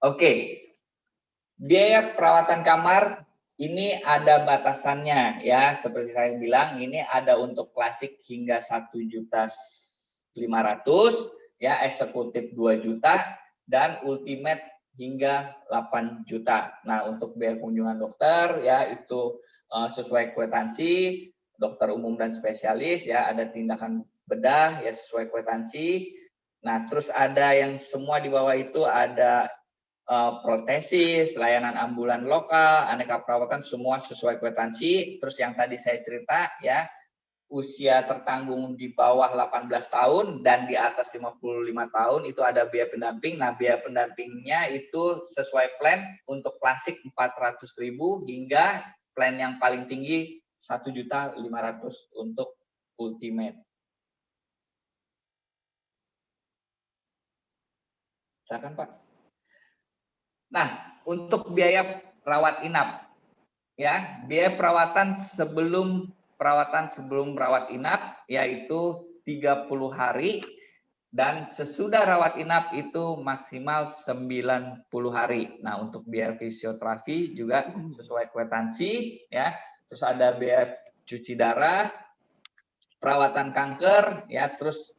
Oke, biaya perawatan kamar ini ada batasannya ya, seperti saya bilang ini ada untuk klasik hingga 1.500.000 ya, eksekutif 2 juta dan ultimate hingga 8 juta. Nah, untuk biaya kunjungan dokter ya itu sesuai kwitansi, dokter umum dan spesialis ya, ada tindakan bedah ya sesuai kwitansi. Nah, terus ada yang semua di bawah itu ada protesis, layanan ambulan lokal, aneka perawatan semua sesuai kwitansi. Terus yang tadi saya cerita ya, usia tertanggung di bawah 18 tahun dan di atas 55 tahun itu ada biaya pendamping. Nah, biaya pendampingnya itu sesuai plan untuk klasik 400.000 hingga plan yang paling tinggi 1.500.000 untuk ultimate. Silakan, Pak. Nah, untuk biaya rawat inap, ya, biaya perawatan sebelum rawat inap yaitu 30 hari dan sesudah rawat inap itu maksimal 90 hari. Nah, untuk biaya fisioterapi juga sesuai kwitansi ya. Terus ada biaya cuci darah, perawatan kanker ya, terus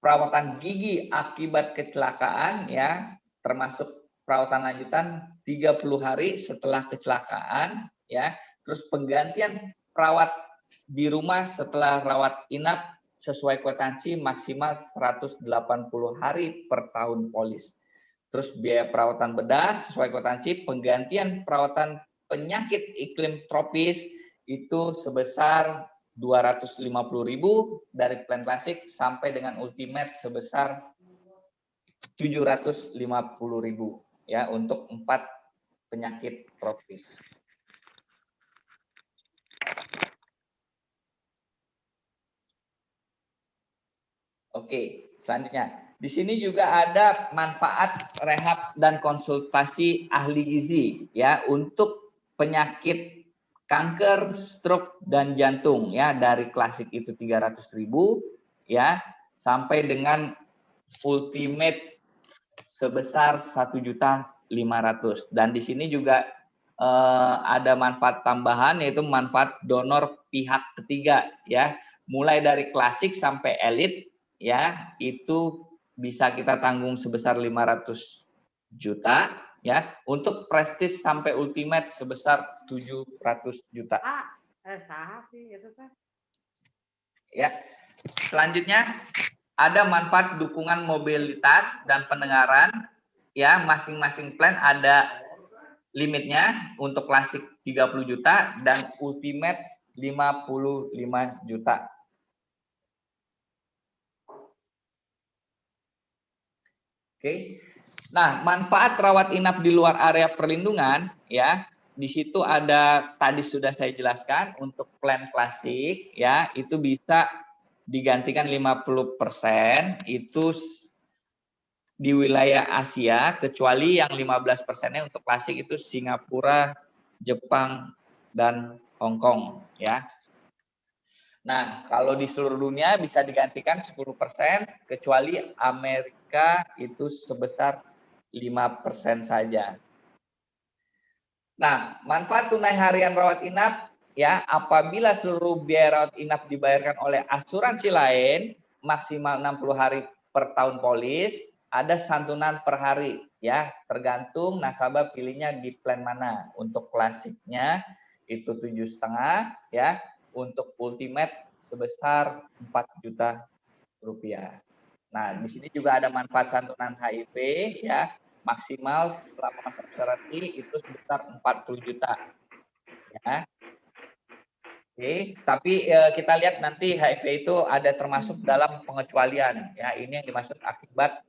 perawatan gigi akibat kecelakaan ya, termasuk perawatan lanjutan 30 hari setelah kecelakaan ya. Terus penggantian perawat di rumah setelah rawat inap sesuai kwitansi maksimal 180 hari per tahun polis. Terus biaya perawatan bedah sesuai kwitansi, penggantian perawatan penyakit iklim tropis itu sebesar 250.000 dari plan klasik sampai dengan ultimate sebesar 750.000 ya untuk 4 penyakit tropis. Oke, selanjutnya. Di sini juga ada manfaat rehab dan konsultasi ahli gizi ya untuk penyakit kanker, stroke dan jantung ya, dari klasik itu 300.000 ya sampai dengan ultimate sebesar 1.500.000. Dan di sini juga ada manfaat tambahan yaitu manfaat donor pihak ketiga ya, mulai dari klasik sampai elit ya, itu bisa kita tanggung sebesar 500 juta ya, untuk prestis sampai ultimate sebesar 700 juta. Ya. Selanjutnya ada manfaat dukungan mobilitas dan pendengaran ya, masing-masing plan ada limitnya, untuk klasik 30 juta dan ultimate 55 juta. Oke. Nah, manfaat rawat inap di luar area perlindungan ya, di situ ada tadi sudah saya jelaskan untuk plan klasik ya, itu bisa digantikan 50% itu di wilayah Asia, kecuali yang 15%-nya untuk klasik itu Singapura, Jepang dan Hong Kong ya. Nah, kalau di seluruh dunia bisa digantikan 10%, kecuali Amerika itu sebesar 5% saja. Nah, manfaat tunai harian rawat inap ya, apabila seluruh biaya rawat inap dibayarkan oleh asuransi lain, maksimal 60 hari per tahun polis, ada santunan per hari ya, tergantung nasabah pilihnya di plan mana. Untuk klasiknya itu 7,5 ya. Untuk ultimate sebesar 4 juta rupiah. Nah, di sini juga ada manfaat santunan HIV ya, maksimal selama masa asuransi itu sebesar 40 juta. Ya. Oke, tapi kita lihat nanti HIV itu ada termasuk dalam pengecualian ya. Ini yang dimaksud akibat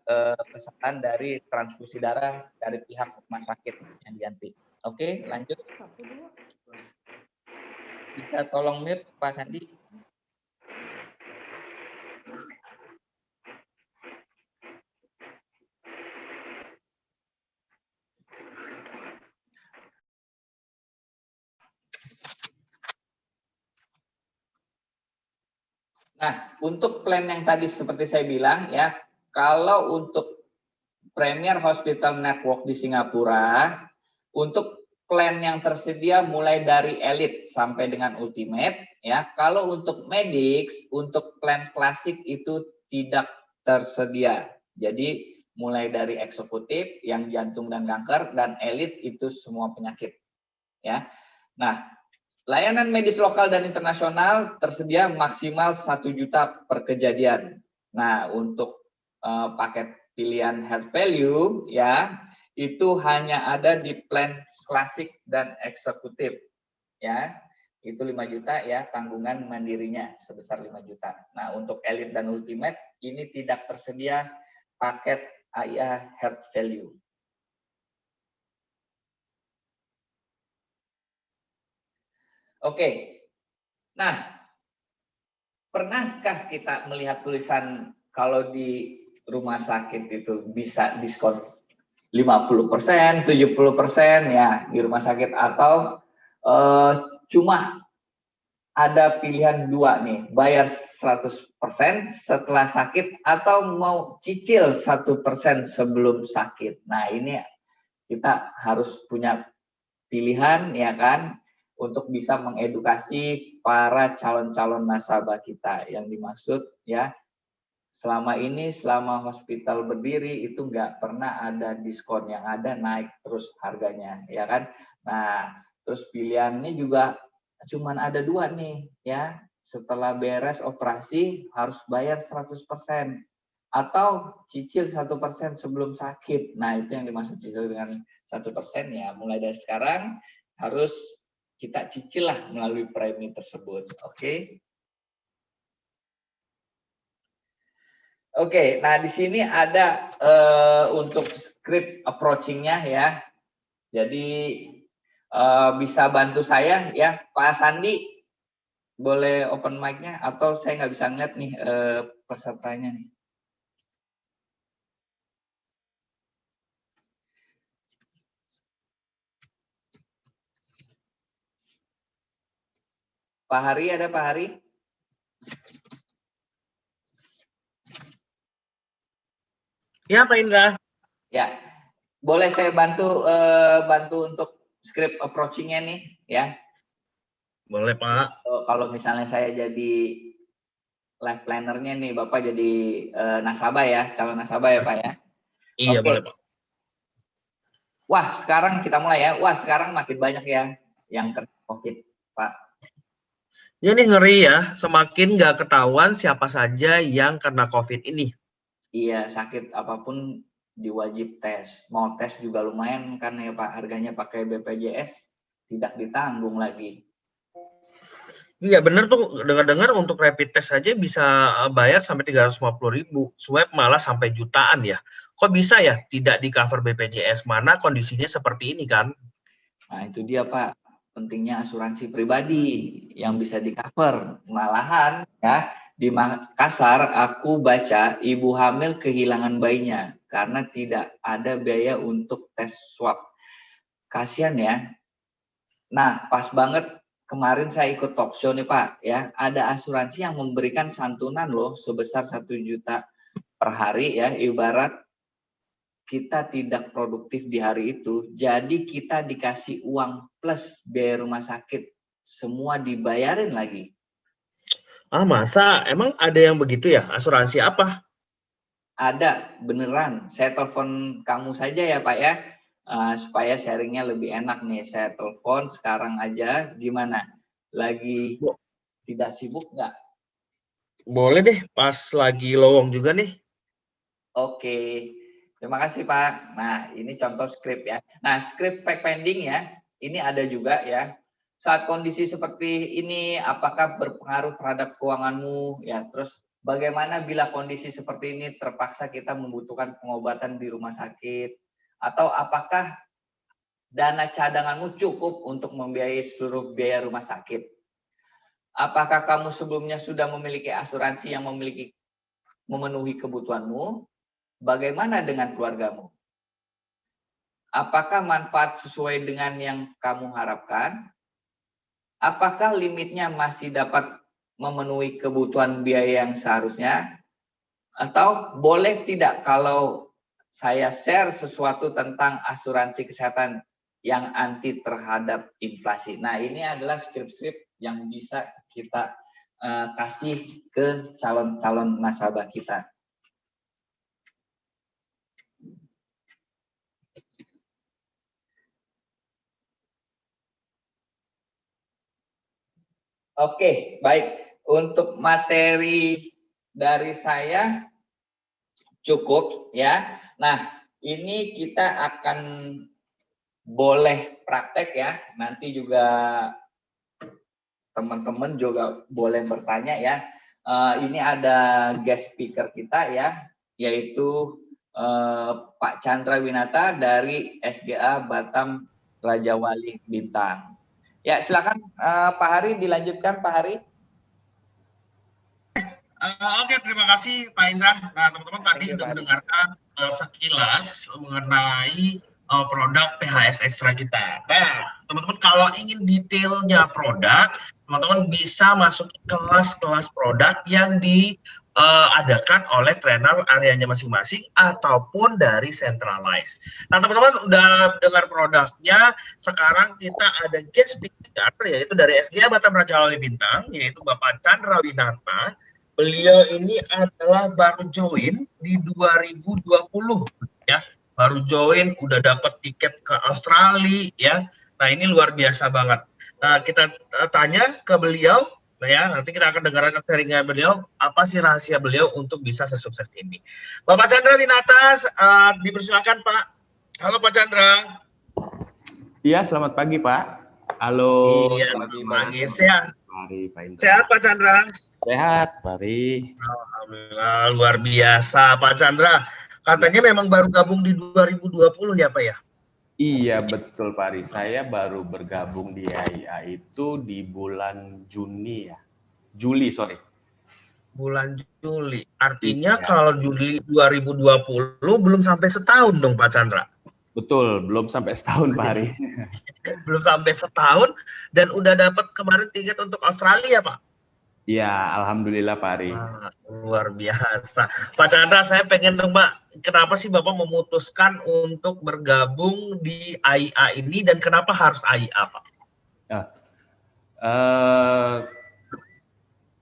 kesalahan dari transfusi darah dari pihak rumah sakit yang diganti. Oke, lanjut. Bisa tolong mute Pak Sandi. Nah, untuk plan yang tadi seperti saya bilang ya, kalau untuk Premier Hospital Network di Singapura, untuk plan yang tersedia mulai dari elit sampai dengan ultimate ya. Kalau untuk Medix, untuk plan klasik itu tidak tersedia. Jadi mulai dari eksekutif yang jantung dan kanker, dan elit itu semua penyakit ya. Nah, layanan medis lokal dan internasional tersedia maksimal 1 juta per kejadian. Nah, untuk paket pilihan health value ya, itu hanya ada di plan klasik dan eksekutif ya, itu 5 juta ya, tanggungan mandirinya sebesar 5 juta. Nah, untuk elit dan ultimate ini tidak tersedia paket AIA health value. Oke. Nah, pernahkah kita melihat tulisan kalau di rumah sakit itu bisa diskon 50%, 70% ya di rumah sakit, atau cuma ada pilihan dua nih, bayar 100% setelah sakit atau mau cicil 1% sebelum sakit. Nah, ini kita harus punya pilihan ya kan untuk bisa mengedukasi para calon-calon nasabah kita. Yang dimaksud ya, selama ini selama hospital berdiri itu nggak pernah ada diskon, yang ada naik terus harganya ya kan. Nah, terus pilihannya juga cuman ada dua nih ya, setelah beres operasi harus bayar 100% atau cicil 1% sebelum sakit. Nah, itu yang dimaksud cicil dengan 1% ya, mulai dari sekarang harus kita cicil lah melalui premi tersebut. Oke. Oke, nah di sini ada untuk script approaching-nya ya. Jadi bisa bantu saya ya, Pak Sandi, boleh open mic-nya atau saya nggak bisa ngeliat nih pesertanya nih. Pak Hari, ada Pak Hari? Ya, Pak Indra. Ya, boleh saya bantu untuk script approaching-nya nih ya. Boleh, Pak. Kalau misalnya saya jadi life planner-nya nih, Bapak jadi nasabah ya, calon nasabah ya Pak ya. Iya, Oke. boleh, Pak. Wah, sekarang kita mulai ya. Wah, sekarang makin banyak ya yang kena COVID, Pak. Ya, ini ngeri ya, semakin nggak ketahuan siapa saja yang kena COVID ini. Iya, sakit apapun diwajib tes. Mau tes juga lumayan kan ya Pak, harganya pakai BPJS tidak ditanggung lagi. Iya bener tuh, dengar-dengar untuk rapid test saja bisa bayar sampai 350.000, swab malah sampai jutaan ya. Kok bisa ya tidak di cover BPJS, mana kondisinya seperti ini kan? Nah itu dia Pak, pentingnya asuransi pribadi yang bisa di cover. Malahan ya, di Makassar aku baca ibu hamil kehilangan bayinya karena tidak ada biaya untuk tes swab. Kasian ya. Nah, pas banget kemarin saya ikut talk show nih Pak, ya ada asuransi yang memberikan santunan loh sebesar 1 juta per hari ya, ibarat kita tidak produktif di hari itu, jadi kita dikasih uang plus biaya rumah sakit, semua dibayarin lagi. Ah masa? Emang ada yang begitu ya? Asuransi apa? Ada, beneran. Saya telepon kamu saja ya Pak ya. Supaya sharingnya lebih enak nih, saya telepon sekarang aja. Gimana? Lagi tidak sibuk nggak? Boleh deh, pas lagi lowong juga nih. Oke, terima kasih Pak. Nah ini contoh skrip ya. Nah skrip fact finding ya, ini ada juga ya. Saat kondisi seperti ini, apakah berpengaruh terhadap keuanganmu? Ya, terus bagaimana bila kondisi seperti ini terpaksa kita membutuhkan pengobatan di rumah sakit? Atau apakah dana cadanganmu cukup untuk membiayai seluruh biaya rumah sakit? Apakah kamu sebelumnya sudah memiliki asuransi yang memenuhi kebutuhanmu? Bagaimana dengan keluargamu? Apakah manfaat sesuai dengan yang kamu harapkan? Apakah limitnya masih dapat memenuhi kebutuhan biaya yang seharusnya? Atau boleh tidak kalau saya share sesuatu tentang asuransi kesehatan yang anti terhadap inflasi? Nah, ini adalah skrip-skrip yang bisa kita kasih ke calon-calon nasabah kita. Oke, baik. Untuk materi dari saya cukup ya. Nah, ini kita akan boleh praktek ya. Nanti juga teman-teman juga boleh bertanya ya. Ini ada guest speaker kita ya, yaitu Pak Chandra Winata dari SGA Batam Raja Wali Bintang. Ya, silakan Pak Hari, dilanjutkan Pak Hari. Oke, terima kasih Pak Indra. Nah, teman-teman tadi sudah mendengarkan sekilas mengenai produk PHS Extra kita. Nah, teman-teman kalau ingin detailnya produk, teman-teman bisa masuk kelas-kelas produk yang diadakan oleh trainer areanya masing-masing ataupun dari centralized. Nah, teman-teman udah dengar produknya. Sekarang kita ada guest speaker, yaitu dari SDA Batam Raja Wali Bintang, yaitu Bapak Chandra Winata. Beliau ini adalah baru join di 2020, ya. Baru join, udah dapat tiket ke Australia, ya. Nah, ini luar biasa banget. Nah, kita tanya ke beliau, ya, nanti kita akan dengarkan sharingan beliau, apa sih rahasia beliau untuk bisa sesukses ini. Bapak Chandra Winata, dipersilakan Pak. Halo Pak Chandra. Iya, selamat pagi Pak. Halo. Iya, selamat pagi. Sehat? Mari Pak Indra. Sehat Pak Chandra? Sehat, mari. Alhamdulillah, luar biasa Pak Chandra. Katanya memang baru gabung di 2020 ya Pak ya? Iya betul Pak Ari, saya baru bergabung di AIA itu di bulan Juli. Bulan Juli, artinya kalau Juli 2020 belum sampai setahun dong Pak Chandra? Betul, belum sampai setahun Pak Ari. Belum sampai setahun dan udah dapat kemarin tiket untuk Australia Pak? Iya, alhamdulillah Pak Ari. Luar biasa. Pak Chandra, saya pengen dong Pak, kenapa sih Bapak memutuskan untuk bergabung di AIA ini dan kenapa harus AIA Pak?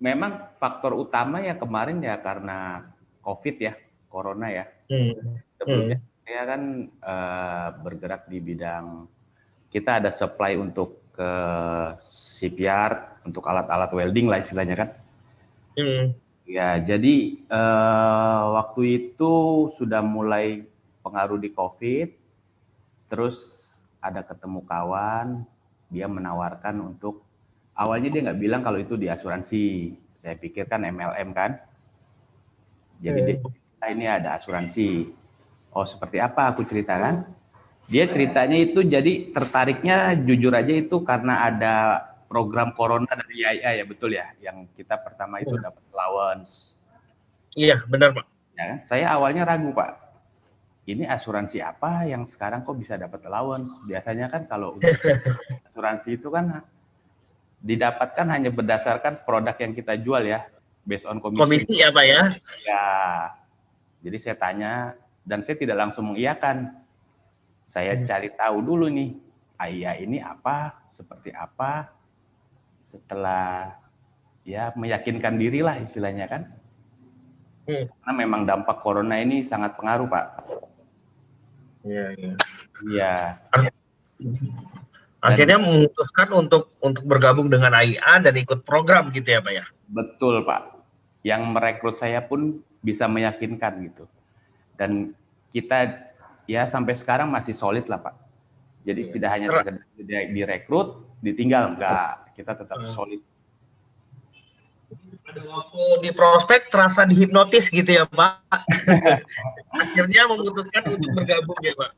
Memang faktor utama ya kemarin ya karena COVID ya, Corona ya. Sebelumnya saya kan bergerak di bidang, kita ada supply untuk ke shipyard, untuk alat-alat welding lah istilahnya kan. Ya, jadi waktu itu sudah mulai pengaruh di COVID, terus ada ketemu kawan, dia menawarkan untuk, awalnya dia nggak bilang kalau itu di asuransi, saya pikir kan MLM kan, jadi dia, ini ada asuransi. Oh seperti apa aku ceritakan? Dia ceritanya itu jadi tertariknya jujur aja itu karena ada program corona dari AIA ya, betul ya, yang kita pertama itu dapat allowance. Iya benar Pak. Ya, saya awalnya ragu Pak, ini asuransi apa yang sekarang kok bisa dapat allowance? Biasanya kan kalau untuk asuransi itu kan didapatkan hanya berdasarkan produk yang kita jual ya, based on komisi. Komisi ya Pak ya? Ya, jadi saya tanya dan saya tidak langsung mengiyakan. Saya cari tahu dulu nih, AIA ini apa, seperti apa. Setelah ya meyakinkan diri lah istilahnya kan. Karena memang dampak corona ini sangat pengaruh Pak. Iya. Iya. Akhirnya memutuskan untuk bergabung dengan AIA dan ikut program gitu ya Pak ya? Betul Pak. Yang merekrut saya pun bisa meyakinkan gitu. Dan kita ya sampai sekarang masih solid lah Pak. Jadi tidak hanya sekedar direkrut, ditinggal, enggak. Kita tetap solid. Pada waktu di prospek terasa dihipnotis gitu ya Pak. Akhirnya memutuskan untuk bergabung ya Pak.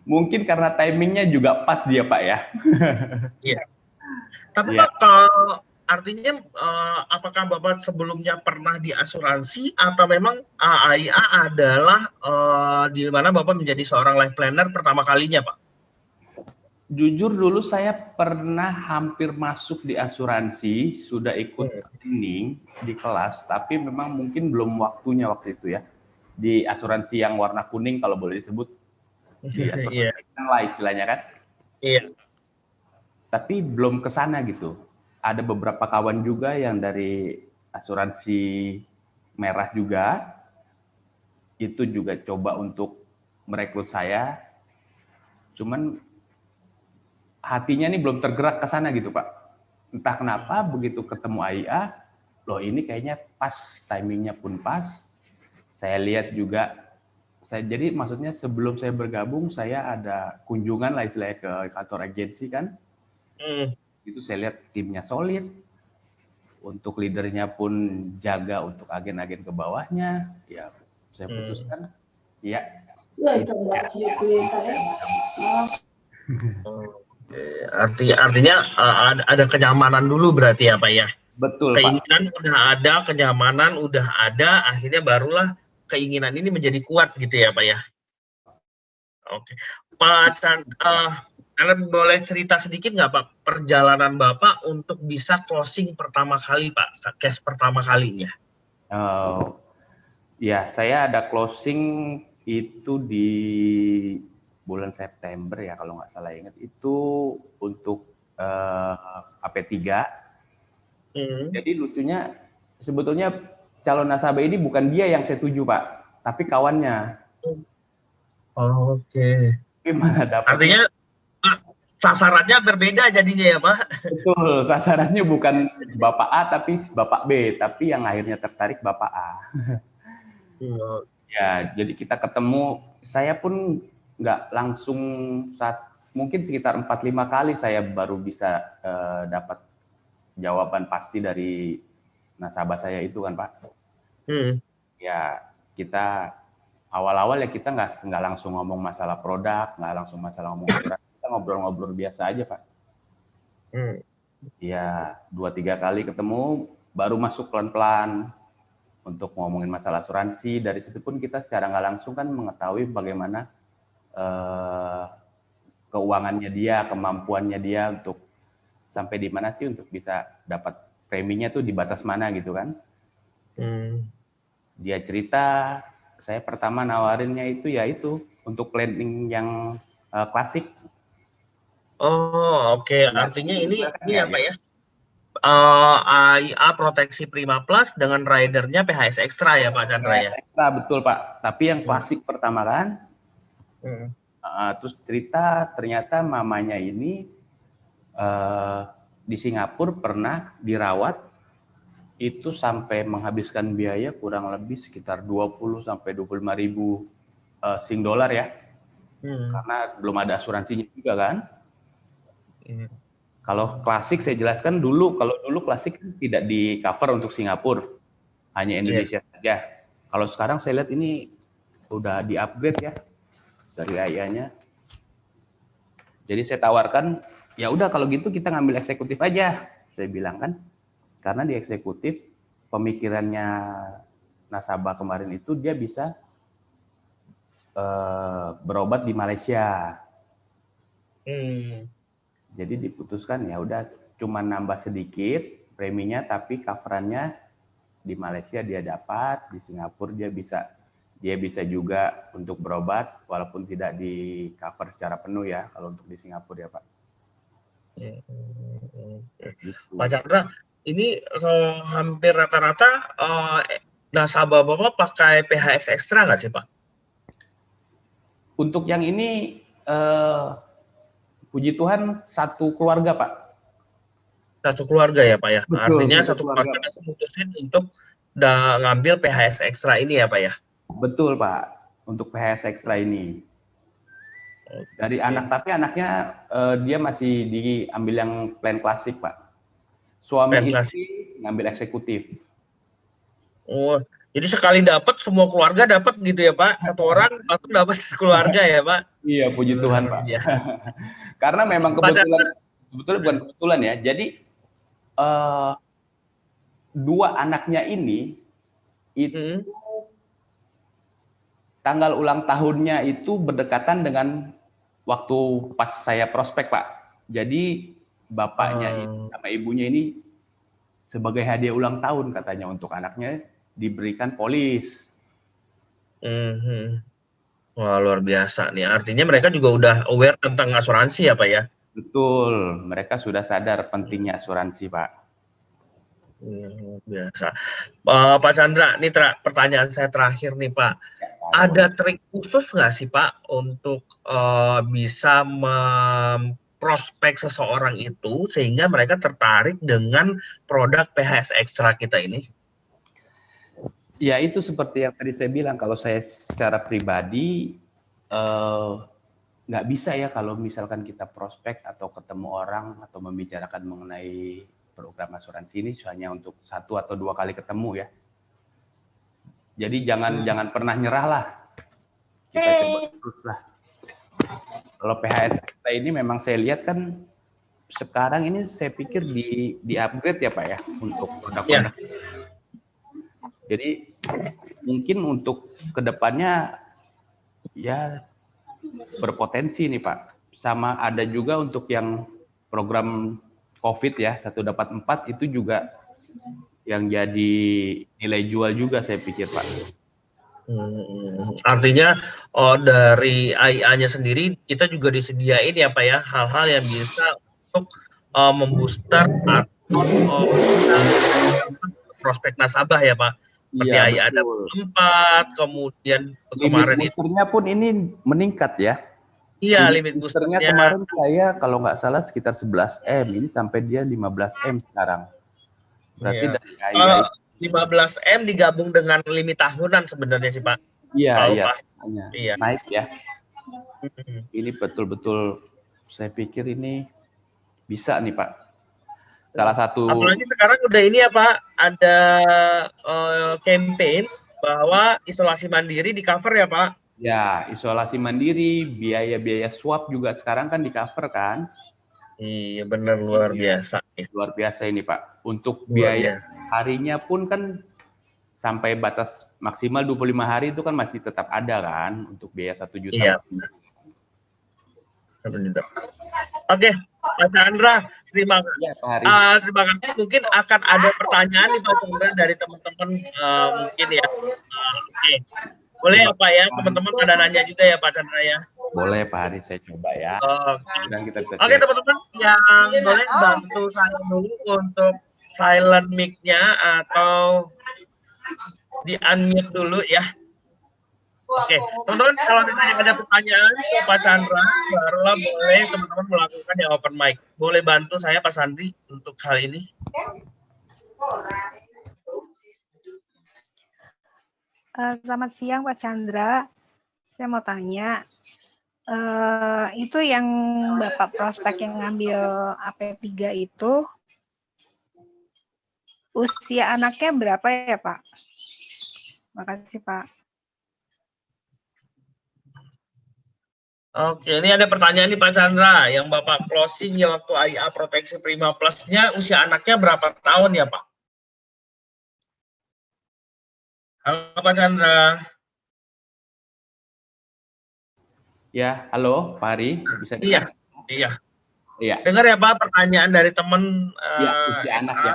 Mungkin karena timingnya juga pas dia Pak ya. Iya. Tapi Pak, kalau artinya apakah Bapak sebelumnya pernah di asuransi atau memang AIA adalah di mana Bapak menjadi seorang life planner pertama kalinya Pak? Jujur dulu saya pernah hampir masuk di asuransi, sudah ikut training di kelas, tapi memang mungkin belum waktunya waktu itu ya. Di asuransi yang warna kuning kalau boleh disebut. Di asuransi lah istilahnya kan. Iya. Tapi belum ke sana gitu. Ada beberapa kawan juga yang dari asuransi merah juga, itu juga coba untuk merekrut saya. Cuman hatinya nih belum tergerak ke sana gitu Pak. Entah kenapa begitu ketemu AIA, loh ini kayaknya pas, timingnya pun pas. Saya lihat juga, jadi maksudnya sebelum saya bergabung, saya ada kunjungan lah istilahnya ke kantor agensi kan. Itu saya lihat timnya solid, untuk leadernya pun jaga untuk agen-agen ke bawahnya. Ya saya putuskan, ya. Artinya ada kenyamanan dulu berarti ya Pak ya? Betul keinginan Pak. Udah ada, kenyamanan udah ada, akhirnya barulah keinginan ini menjadi kuat gitu ya Pak ya? Oke. Pak Kalian boleh cerita sedikit nggak Pak perjalanan Bapak untuk bisa closing pertama kali Pak, case pertama kalinya? Ya, saya ada closing itu di bulan September ya kalau nggak salah ingat. Itu untuk AP3. Jadi lucunya sebetulnya calon nasabah ini bukan dia yang saya tuju Pak, tapi kawannya. Oke. Gimana dapat? Artinya sasarannya berbeda jadinya ya Pak? Betul, sasarannya bukan Bapak A tapi Bapak B, tapi yang akhirnya tertarik Bapak A. Ya, jadi kita ketemu, saya pun nggak langsung mungkin sekitar 4-5 kali saya baru bisa dapat jawaban pasti dari nasabah saya itu kan Pak. Ya, kita awal-awal ya kita nggak langsung ngomong masalah produk, nggak langsung masalah ngomong asuransi. Ngobrol-ngobrol biasa aja Pak. Ya 2-3 kali ketemu baru masuk pelan-pelan untuk ngomongin masalah asuransi. Dari situ pun kita secara nggak langsung kan mengetahui bagaimana keuangannya dia, kemampuannya dia untuk sampai di mana sih untuk bisa dapat preminya tuh di batas mana gitu kan. Dia cerita, saya pertama nawarinnya itu ya itu untuk planning yang klasik. Oh oke. Artinya ini apa ya? AIA Proteksi Prima Plus dengan ridernya PHS Extra ya Pak Chandra ya? Extra betul Pak, tapi yang klasik pertama kan. Terus cerita ternyata mamanya ini di Singapura pernah dirawat itu sampai menghabiskan biaya kurang lebih sekitar 20 sampai 25 ribu Sing dolar ya. Karena belum ada asuransinya juga kan. Kalau klasik saya jelaskan dulu, kalau dulu klasik tidak di cover untuk Singapura, hanya Indonesia saja. Kalau sekarang saya lihat ini udah di upgrade ya dari AIA-nya. Jadi saya tawarkan, ya udah kalau gitu kita ngambil eksekutif aja, saya bilang kan, karena di eksekutif pemikirannya nasabah kemarin itu dia bisa berobat di Malaysia. Jadi diputuskan ya udah cuma nambah sedikit preminya tapi coverannya di Malaysia dia dapat, di Singapura dia bisa juga untuk berobat walaupun tidak di cover secara penuh ya kalau untuk di Singapura ya Pak. Pak Chandra, ini hampir rata-rata nasabah Bapak pakai PHS Extra nggak sih Pak? Untuk yang ini puji Tuhan satu keluarga Pak. Satu keluarga ya Pak ya? Betul, artinya satu keluarga memutuskan untuk ngambil PHS Extra ini ya Pak ya? Betul Pak, untuk PHS Extra ini. Dari anak, tapi anaknya dia masih diambil yang plan klasik Pak. Suami istri ngambil eksekutif. Oh, jadi sekali dapat semua keluarga dapat gitu ya Pak? Satu orang langsung dapat keluarga ya Pak? Iya, puji Tuhan Pak. Karena memang kebetulan, sebetulnya bukan kebetulan ya. Jadi dua anaknya ini itu tanggal ulang tahunnya itu berdekatan dengan waktu pas saya prospek Pak. Jadi bapaknya sama ibunya ini sebagai hadiah ulang tahun katanya untuk anaknya diberikan polis. Wah luar biasa nih. Artinya mereka juga udah aware tentang asuransi ya Pak ya? Betul, mereka sudah sadar pentingnya asuransi Pak. Luar biasa. Pak Chandra, ini pertanyaan saya terakhir nih Pak. Ada trik khusus nggak sih Pak untuk bisa memprospek seseorang itu sehingga mereka tertarik dengan produk PHS Extra kita ini? Ya itu seperti yang tadi saya bilang, kalau saya secara pribadi nggak bisa ya kalau misalkan kita prospek atau ketemu orang atau membicarakan mengenai program asuransi ini hanya untuk 1 atau 2 kali ketemu ya. Jadi jangan pernah nyerah lah. Kita coba terus lah. Kalau PHS kita ini memang saya lihat kan sekarang ini saya pikir di upgrade ya Pak ya untuk produk-produk. Jadi mungkin untuk kedepannya ya berpotensi nih Pak. sama ada juga untuk yang program COVID ya 1 dapat 4 itu juga yang jadi nilai jual juga saya pikir Pak. Artinya dari AIA-nya sendiri kita juga disediain ya Pak ya hal-hal yang bisa untuk membooster atau prospek nasabah ya Pak. Seperti Iya, AIA ada 4, kemudian kemarin limit boosternya pun ini meningkat ya. Iya, limit boosternya kemarin saya kalau nggak salah sekitar 11 M, ini sampai dia 15 M sekarang. Berarti Iya. dari AIA 15 M digabung dengan limit tahunan sebenarnya sih Pak. iya, Iya. naik ya. Ini betul-betul saya pikir ini bisa nih Pak. Salah satu. Apalagi sekarang udah ini ya Pak, ada campaign bahwa isolasi mandiri di cover ya Pak. Ya, isolasi mandiri, biaya-biaya swab juga sekarang kan di cover kan? Iya, benar luar biasa. Luar biasa ini Pak. Untuk biaya harinya pun kan sampai batas maksimal 25 hari itu kan masih tetap ada kan untuk biaya 1 juta. Iya, benar. 1 juta. Oke, Pak Chandra, terima kasih. Mungkin akan ada pertanyaan nih Pak Chandra dari teman-teman mungkin ya. Oke. Boleh ya Pak ya, teman-teman ada nanya juga ya Pak Chandra ya. Boleh Pak Hari, saya coba ya. Oke teman-teman, yang boleh bantu saya dulu untuk silent mic-nya atau di unmute dulu ya. Oke, teman-teman kalau misalnya ada pertanyaan ke Pak Chandra, barulah boleh teman-teman melakukan yang open mic. Boleh bantu saya Pak Sandri untuk hal ini? Selamat siang Pak Chandra, saya mau tanya, itu yang Bapak prospek yang ngambil AP3 itu, usia anaknya berapa ya Pak? Makasih Pak. Oke, ini ada pertanyaan nih Pak Chandra, yang Bapak closing ya waktu AIA Proteksi Prima Plus-nya, usia anaknya berapa tahun ya Pak? Halo Pak Chandra. Ya, halo Pak Hari, bisa dengar? Iya. Iya. Dengar ya Pak pertanyaan dari teman usia anak ya.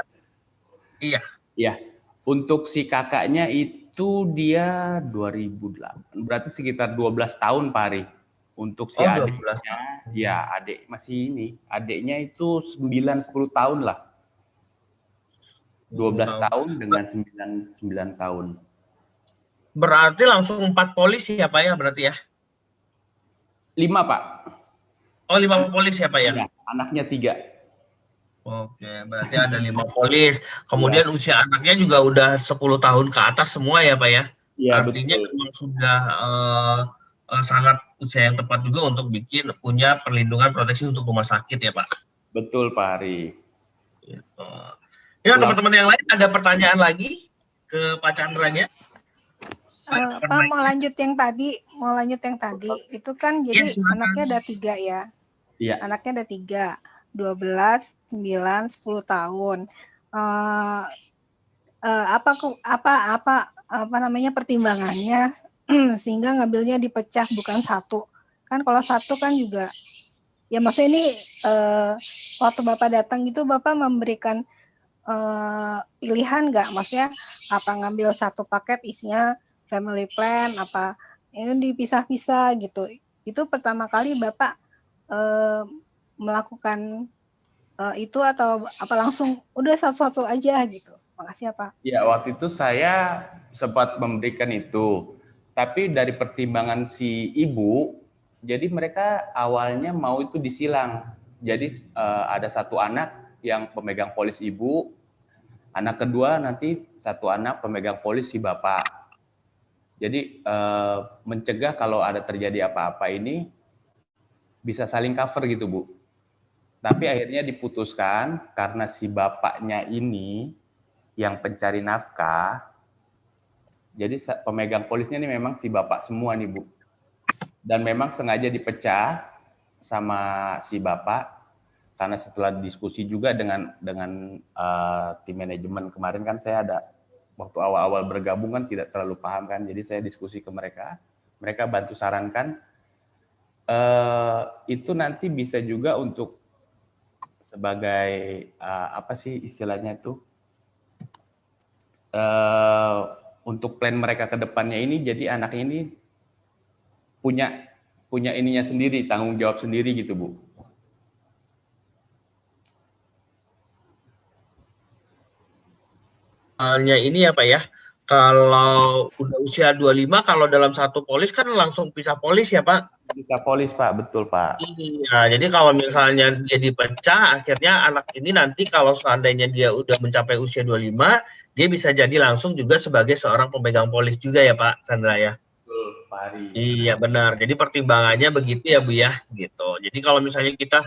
Iya. Iya. Untuk si kakaknya itu dia 2008, berarti sekitar 12 tahun Pak Hari. Untuk si adiknya, ya adik masih ini, adiknya itu 9-10 tahun lah. 12 tahun dengan 9 tahun. Berarti langsung 4 polis ya Pak ya berarti ya? 5 Pak. Oh 5 polis ya Pak ya? Ya, anaknya 3. Oke, berarti ada 5 polis. Kemudian usia anaknya juga udah 10 tahun ke atas semua ya Pak ya? Iya, artinya memang sudah sangat usia yang tepat juga untuk punya perlindungan proteksi untuk rumah sakit ya Pak? Betul Pak Hari. Gitu. Ya teman-teman yang lain ada pertanyaan lagi ke Pak Chandra-nya? Pak mau lanjut yang tadi, itu kan jadi anaknya ada 3 ya? Iya. Anaknya ada 3, 12, 9, 10 tahun. Apa namanya pertimbangannya sehingga ngambilnya dipecah bukan 1? Kan kalau 1 kan juga, ya maksudnya ini waktu Bapak datang itu Bapak memberikan pilihan nggak? Maksudnya apa ngambil 1 paket isinya family plan, apa ini dipisah-pisah gitu. Itu pertama kali Bapak melakukan itu atau apa langsung udah satu-satu aja gitu. Makasih ya Pak. Ya waktu itu saya sempat memberikan itu, tapi dari pertimbangan si ibu, jadi mereka awalnya mau itu disilang. Jadi ada 1 anak yang pemegang polis ibu, anak kedua nanti 1 anak pemegang polis si bapak. Jadi mencegah kalau ada terjadi apa-apa ini bisa saling cover gitu Bu. Tapi akhirnya diputuskan karena si bapaknya ini yang pencari nafkah, jadi pemegang polisnya ini memang si bapak semua nih Bu. Dan memang sengaja dipecah sama si bapak karena setelah diskusi juga dengan tim manajemen kemarin kan saya ada waktu awal-awal bergabung kan tidak terlalu paham kan, jadi saya diskusi ke mereka bantu sarankan itu nanti bisa juga untuk sebagai apa sih istilahnya itu, untuk plan mereka ke depannya ini, jadi anak ini punya ininya sendiri, tanggung jawab sendiri gitu, Bu. Halnya ini ya Pak ya, kalau udah usia 25, kalau dalam satu polis kan langsung pisah polis ya Pak? Pisah polis Pak, betul Pak. Iya, jadi kalau misalnya dia dipecah, akhirnya anak ini nanti kalau seandainya dia udah mencapai usia 25, dia bisa jadi langsung juga sebagai seorang pemegang polis juga ya Pak Chandra ya? Betul Pak Ari. Iya benar, jadi pertimbangannya begitu ya Bu ya, gitu. Jadi kalau misalnya kita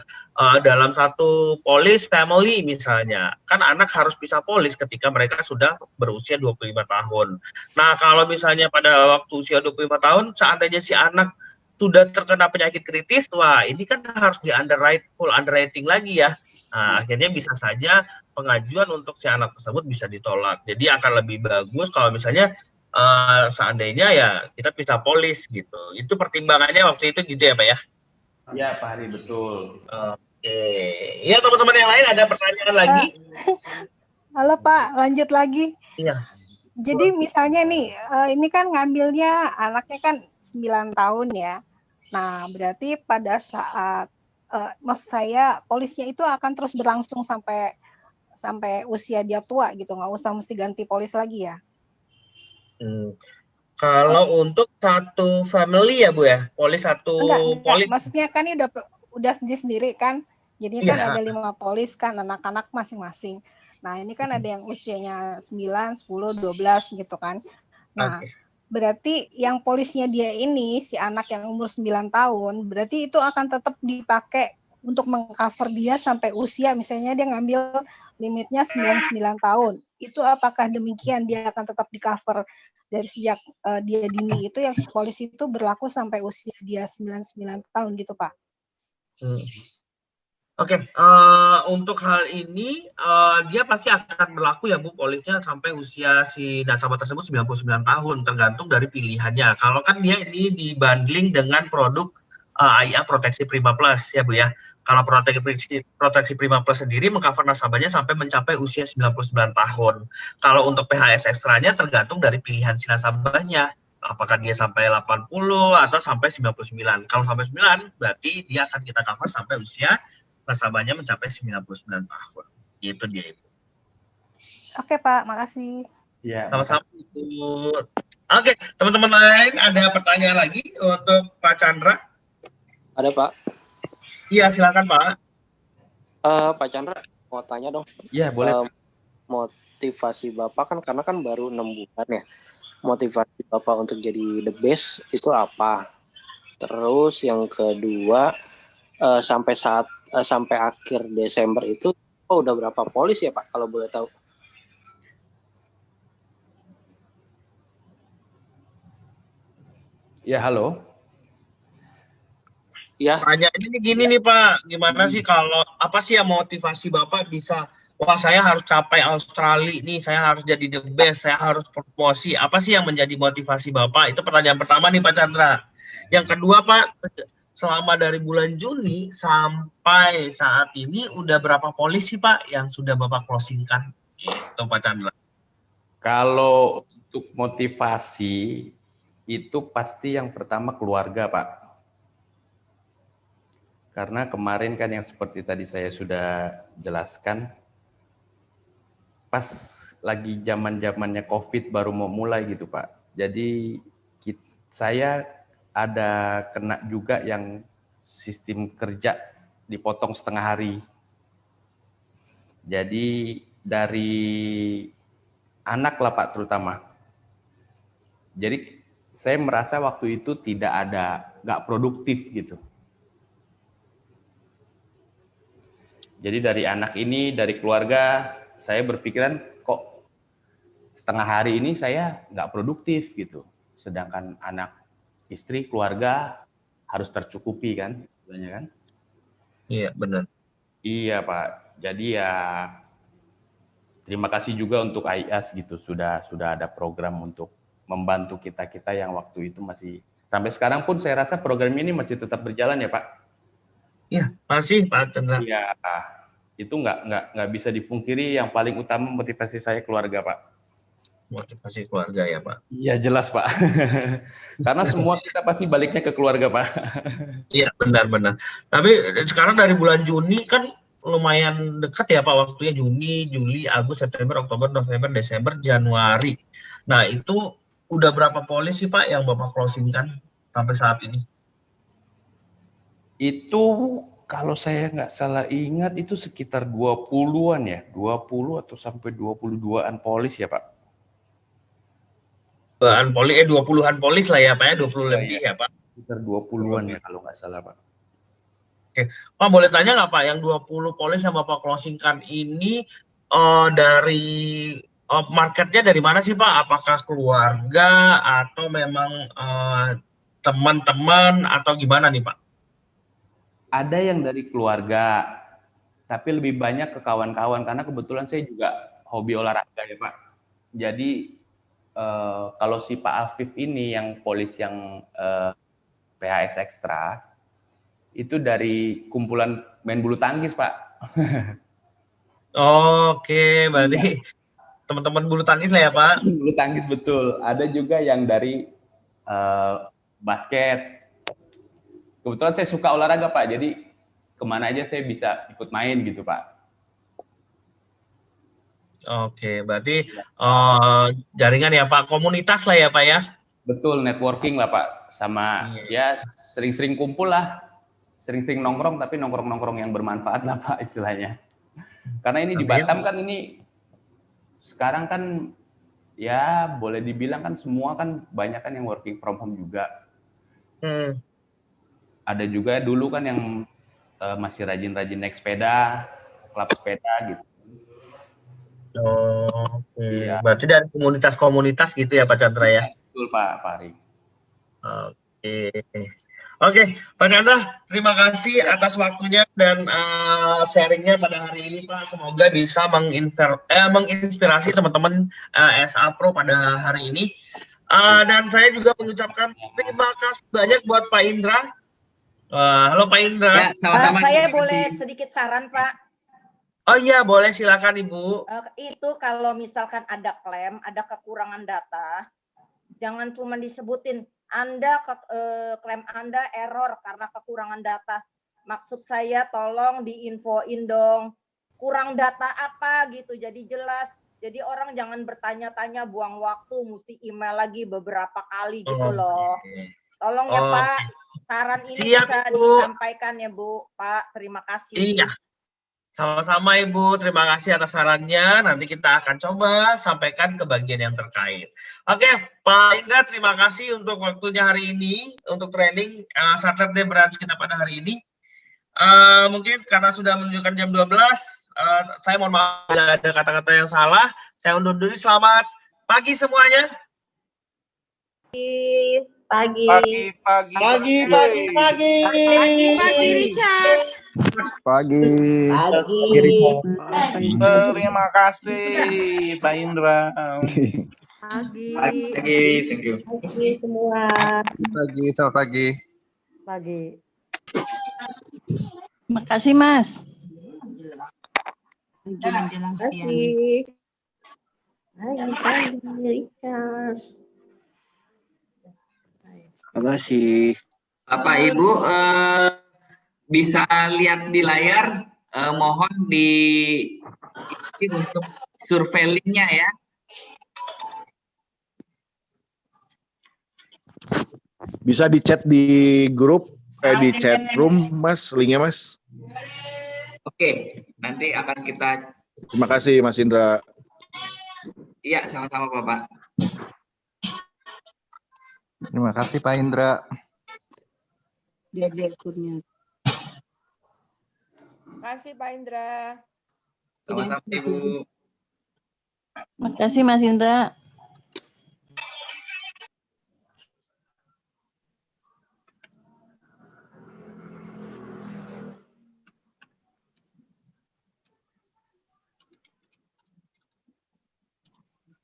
dalam satu polis family misalnya, kan anak harus bisa polis ketika mereka sudah berusia 25 tahun. Nah kalau misalnya pada waktu usia 25 tahun, seandainya si anak sudah terkena penyakit kritis, wah ini kan harus di full underwriting lagi ya. Nah, akhirnya bisa saja pengajuan untuk si anak tersebut bisa ditolak. Jadi akan lebih bagus kalau misalnya seandainya ya kita pisah polis gitu. Itu pertimbangannya waktu itu gitu ya Pak ya? Iya Pak Ari, betul. Oke. Ya teman-teman yang lain ada pertanyaan lagi? Halo Pak, lanjut lagi. Iya. Jadi misalnya nih, ini kan ngambilnya anaknya kan 9 tahun ya. Nah, berarti pada saat, maksud saya polisnya itu akan terus berlangsung sampai usia dia tua gitu, nggak usah mesti ganti polis lagi ya? Kalau untuk satu family ya Bu ya, polis satu Enggak, polis. maksudnya kan ini udah sendiri kan, jadi kan Iya. ada 5 polis kan, anak-anak masing-masing. Nah ini kan ada yang usianya 9, 10, 12 gitu kan. Nah berarti yang polisnya dia ini, si anak yang umur 9 tahun, berarti itu akan tetap dipakai untuk mengcover dia sampai usia, misalnya dia ngambil limitnya 99 tahun. Itu apakah demikian dia akan tetap di-cover dari sejak dia dini itu, yang polis itu berlaku sampai usia dia 99 tahun gitu Pak? Oke, untuk hal ini dia pasti akan berlaku ya Bu, polisnya sampai usia si nasabah tersebut 99 tahun, tergantung dari pilihannya. Kalau kan dia ini dibundling dengan produk AIA Proteksi Prima Plus ya Bu ya. Kalau proteksi Prima Plus sendiri mengcover nasabahnya sampai mencapai usia 99 tahun. Kalau untuk PHS ekstranya tergantung dari pilihan si nasabahnya. Apakah dia sampai 80 atau sampai 99. Kalau sampai 9 berarti dia akan kita cover sampai usia nasabahnya mencapai 99 tahun. Itu dia Ibu. Oke Pak, makasih. Ya, sama-sama Ibu. Oke, teman-teman lain ada pertanyaan lagi untuk Pak Chandra? Ada Pak. Iya, silakan Pak. Pak Chandra, mau tanya dong. Iya, boleh. Motivasi Bapak kan, karena kan baru 6 bulan ya. Motivasi Bapak untuk jadi the best itu apa? Terus yang kedua, sampai akhir Desember itu udah berapa polis ya Pak, kalau boleh tahu? Ya, halo. Ya. Pertanyaannya gini nih Pak, gimana sih kalau apa sih yang motivasi Bapak bisa, wah saya harus capai Australia nih, saya harus jadi the best, saya harus promosi. Apa sih yang menjadi motivasi Bapak? Itu pertanyaan pertama nih Pak Chandra. Yang kedua Pak, selama dari bulan Juni sampai saat ini udah berapa polisi Pak yang sudah Bapak closingkan? Itu Pak Chandra. Kalau untuk motivasi itu pasti yang pertama keluarga Pak. Karena kemarin kan yang seperti tadi saya sudah jelaskan, pas lagi zaman-zamannya COVID baru mau mulai gitu Pak. Jadi saya ada kena juga yang sistem kerja dipotong setengah hari. Jadi dari anak lah Pak terutama. Jadi saya merasa waktu itu nggak produktif gitu. Jadi dari anak ini, dari keluarga, saya berpikiran kok setengah hari ini saya nggak produktif gitu. Sedangkan anak, istri, keluarga harus tercukupi kan, sebenarnya kan? Iya, benar. Iya Pak. Jadi ya terima kasih juga untuk IAS gitu, sudah ada program untuk membantu kita yang waktu itu masih Sampai sekarang pun saya rasa program ini masih tetap berjalan ya Pak? Iya, masih Pak Chandra. Iya, itu nggak bisa dipungkiri, yang paling utama motivasi saya keluarga Pak. Motivasi keluarga ya Pak? Iya jelas Pak. Karena semua kita pasti baliknya ke keluarga Pak. Iya benar-benar. Tapi sekarang dari bulan Juni kan lumayan dekat ya Pak waktunya, Juni, Juli, Agustus, September, Oktober, November, Desember, Januari. Nah itu udah berapa polis sih Pak yang Bapak closing kan sampai saat ini? Itu kalau saya nggak salah ingat itu sekitar 20-an ya, 20 atau sampai 22-an polis ya Pak. 20-an polis lah ya Pak ya, 20 lebih ya Pak. Sekitar 20-an ya kalau nggak salah Pak. Oke, Pak boleh tanya nggak Pak, yang 20 polis yang Bapak closingkan ini dari marketnya dari mana sih Pak? Apakah keluarga atau memang teman-teman atau gimana nih Pak? Ada yang dari keluarga, tapi lebih banyak ke kawan-kawan karena kebetulan saya juga hobi olahraga ya Pak. Jadi kalau si Pak Afif ini yang polis yang PHS ekstra itu dari kumpulan main bulu tangkis Pak. Oke, berarti teman-teman bulu tangkis lah ya Pak. Bulu tangkis betul. Ada juga yang dari basket. Kebetulan saya suka olahraga Pak, jadi kemana aja saya bisa ikut main gitu Pak. Oke, berarti jaringan ya Pak, komunitas lah ya Pak ya? Betul, networking lah Pak, sama ya sering-sering kumpul lah, sering-sering nongkrong, tapi nongkrong-nongkrong yang bermanfaat lah Pak istilahnya. Karena ini di Batam kan ini sekarang kan ya boleh dibilang kan semua kan banyak kan yang working from home juga. Ada juga dulu kan yang masih rajin-rajin naik sepeda, klub sepeda gitu. Oke, iya. Berarti dari komunitas-komunitas gitu ya Pak Chandra ya? Betul Pak Ari. Oke, Pak Chandra, terima kasih atas waktunya dan sharingnya pada hari ini Pak. Semoga bisa menginspirasi teman-teman SA Pro pada hari ini. Dan saya juga mengucapkan terima kasih banyak buat Pak Indra. Halo Pak Indra. Ya, sama-sama. Saya boleh sedikit saran Pak? Oh iya, boleh silakan Ibu. Itu kalau misalkan ada klaim, ada kekurangan data, jangan cuma disebutin klaim Anda error karena kekurangan data. Maksud saya tolong diinfoin dong, kurang data apa gitu, jadi jelas. Jadi orang jangan bertanya-tanya, buang waktu, mesti email lagi beberapa kali gitu loh. Tolong ya Pak, saran ini bisa disampaikan ya Bu. Pak, terima kasih. Iya. Sama-sama Ibu, terima kasih atas sarannya. Nanti kita akan coba sampaikan ke bagian yang terkait. Oke, Pak Indra, terima kasih untuk waktunya hari ini, untuk training Saturday Branch kita pada hari ini. Mungkin karena sudah menunjukkan jam 12, saya mohon maaf bila ada kata-kata yang salah. Saya undur diri, selamat pagi semuanya. Pagi Richard. Pagi. Terima kasih Pak Indra. Pagi, thank you. Pagi semua. Selamat pagi. Pagi. Makasih Mas. Terima kasih. Pagi, Richard. Terima kasih. Bapak Ibu bisa lihat di layar, mohon untuk surveillingnya ya. Bisa di chat di grup, di chat room Mas, linknya Mas. Oke, nanti akan kita. Terima kasih Mas Indra. Iya, sama-sama Bapak. Terima kasih Pak Indra. Dia akunnya. Terima kasih Pak Indra. Sama-sama Ibu. Terima kasih Mas Indra.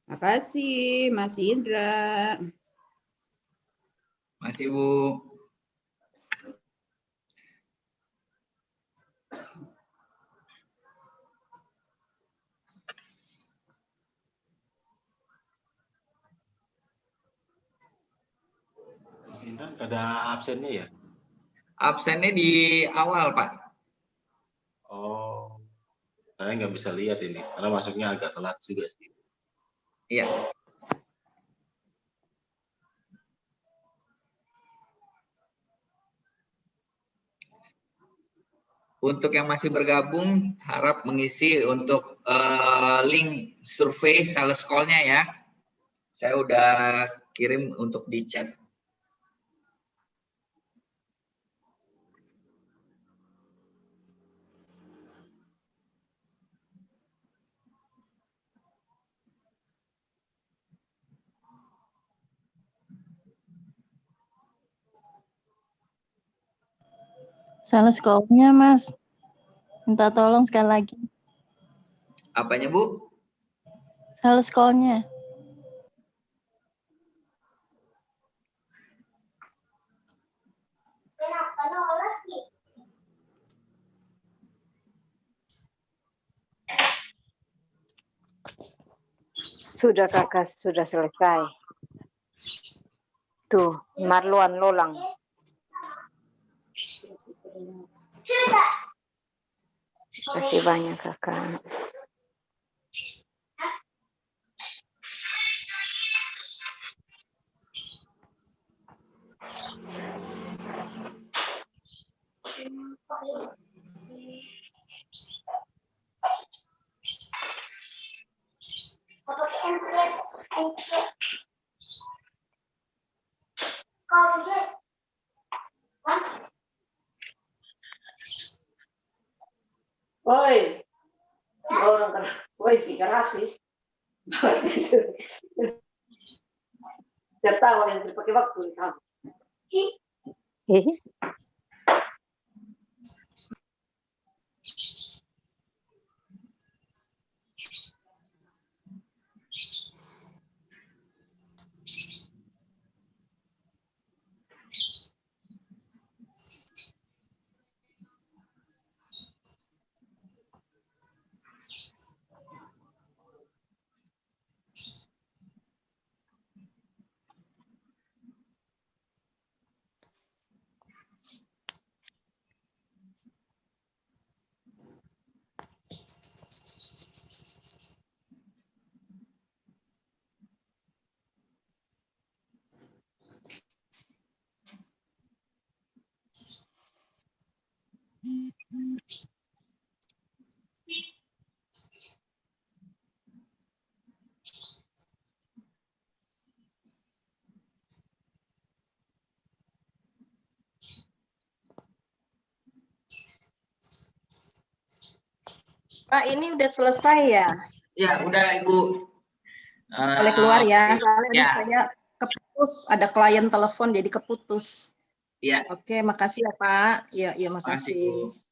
Terima kasih Mas Indra. kasih Bu. Mas Indra nggak ada absennya ya? Absennya di awal, Pak. Oh, saya nggak bisa lihat ini karena masuknya agak telat juga sih. Iya. Untuk yang masih bergabung, harap mengisi untuk link survei sales call-nya ya. Saya udah kirim untuk di chat. Sales call-nya, Mas. Minta tolong sekali lagi. Apanya, Bu? Sales call-nya. Sudah Kakak, sudah selesai. Tuh, Marluan Lolang. Terima kasih banyak Kakak. Woi, orang kan, woi gratis. Tertawa yang dipakai waktu di kamu. Pak, ini udah selesai ya? Ya, udah Ibu. Boleh keluar ya, soalnya ya. saya keputus, ada klien telepon jadi keputus. Iya. Oke, makasih ya Pak. Iya, makasih. Makasih, Bu.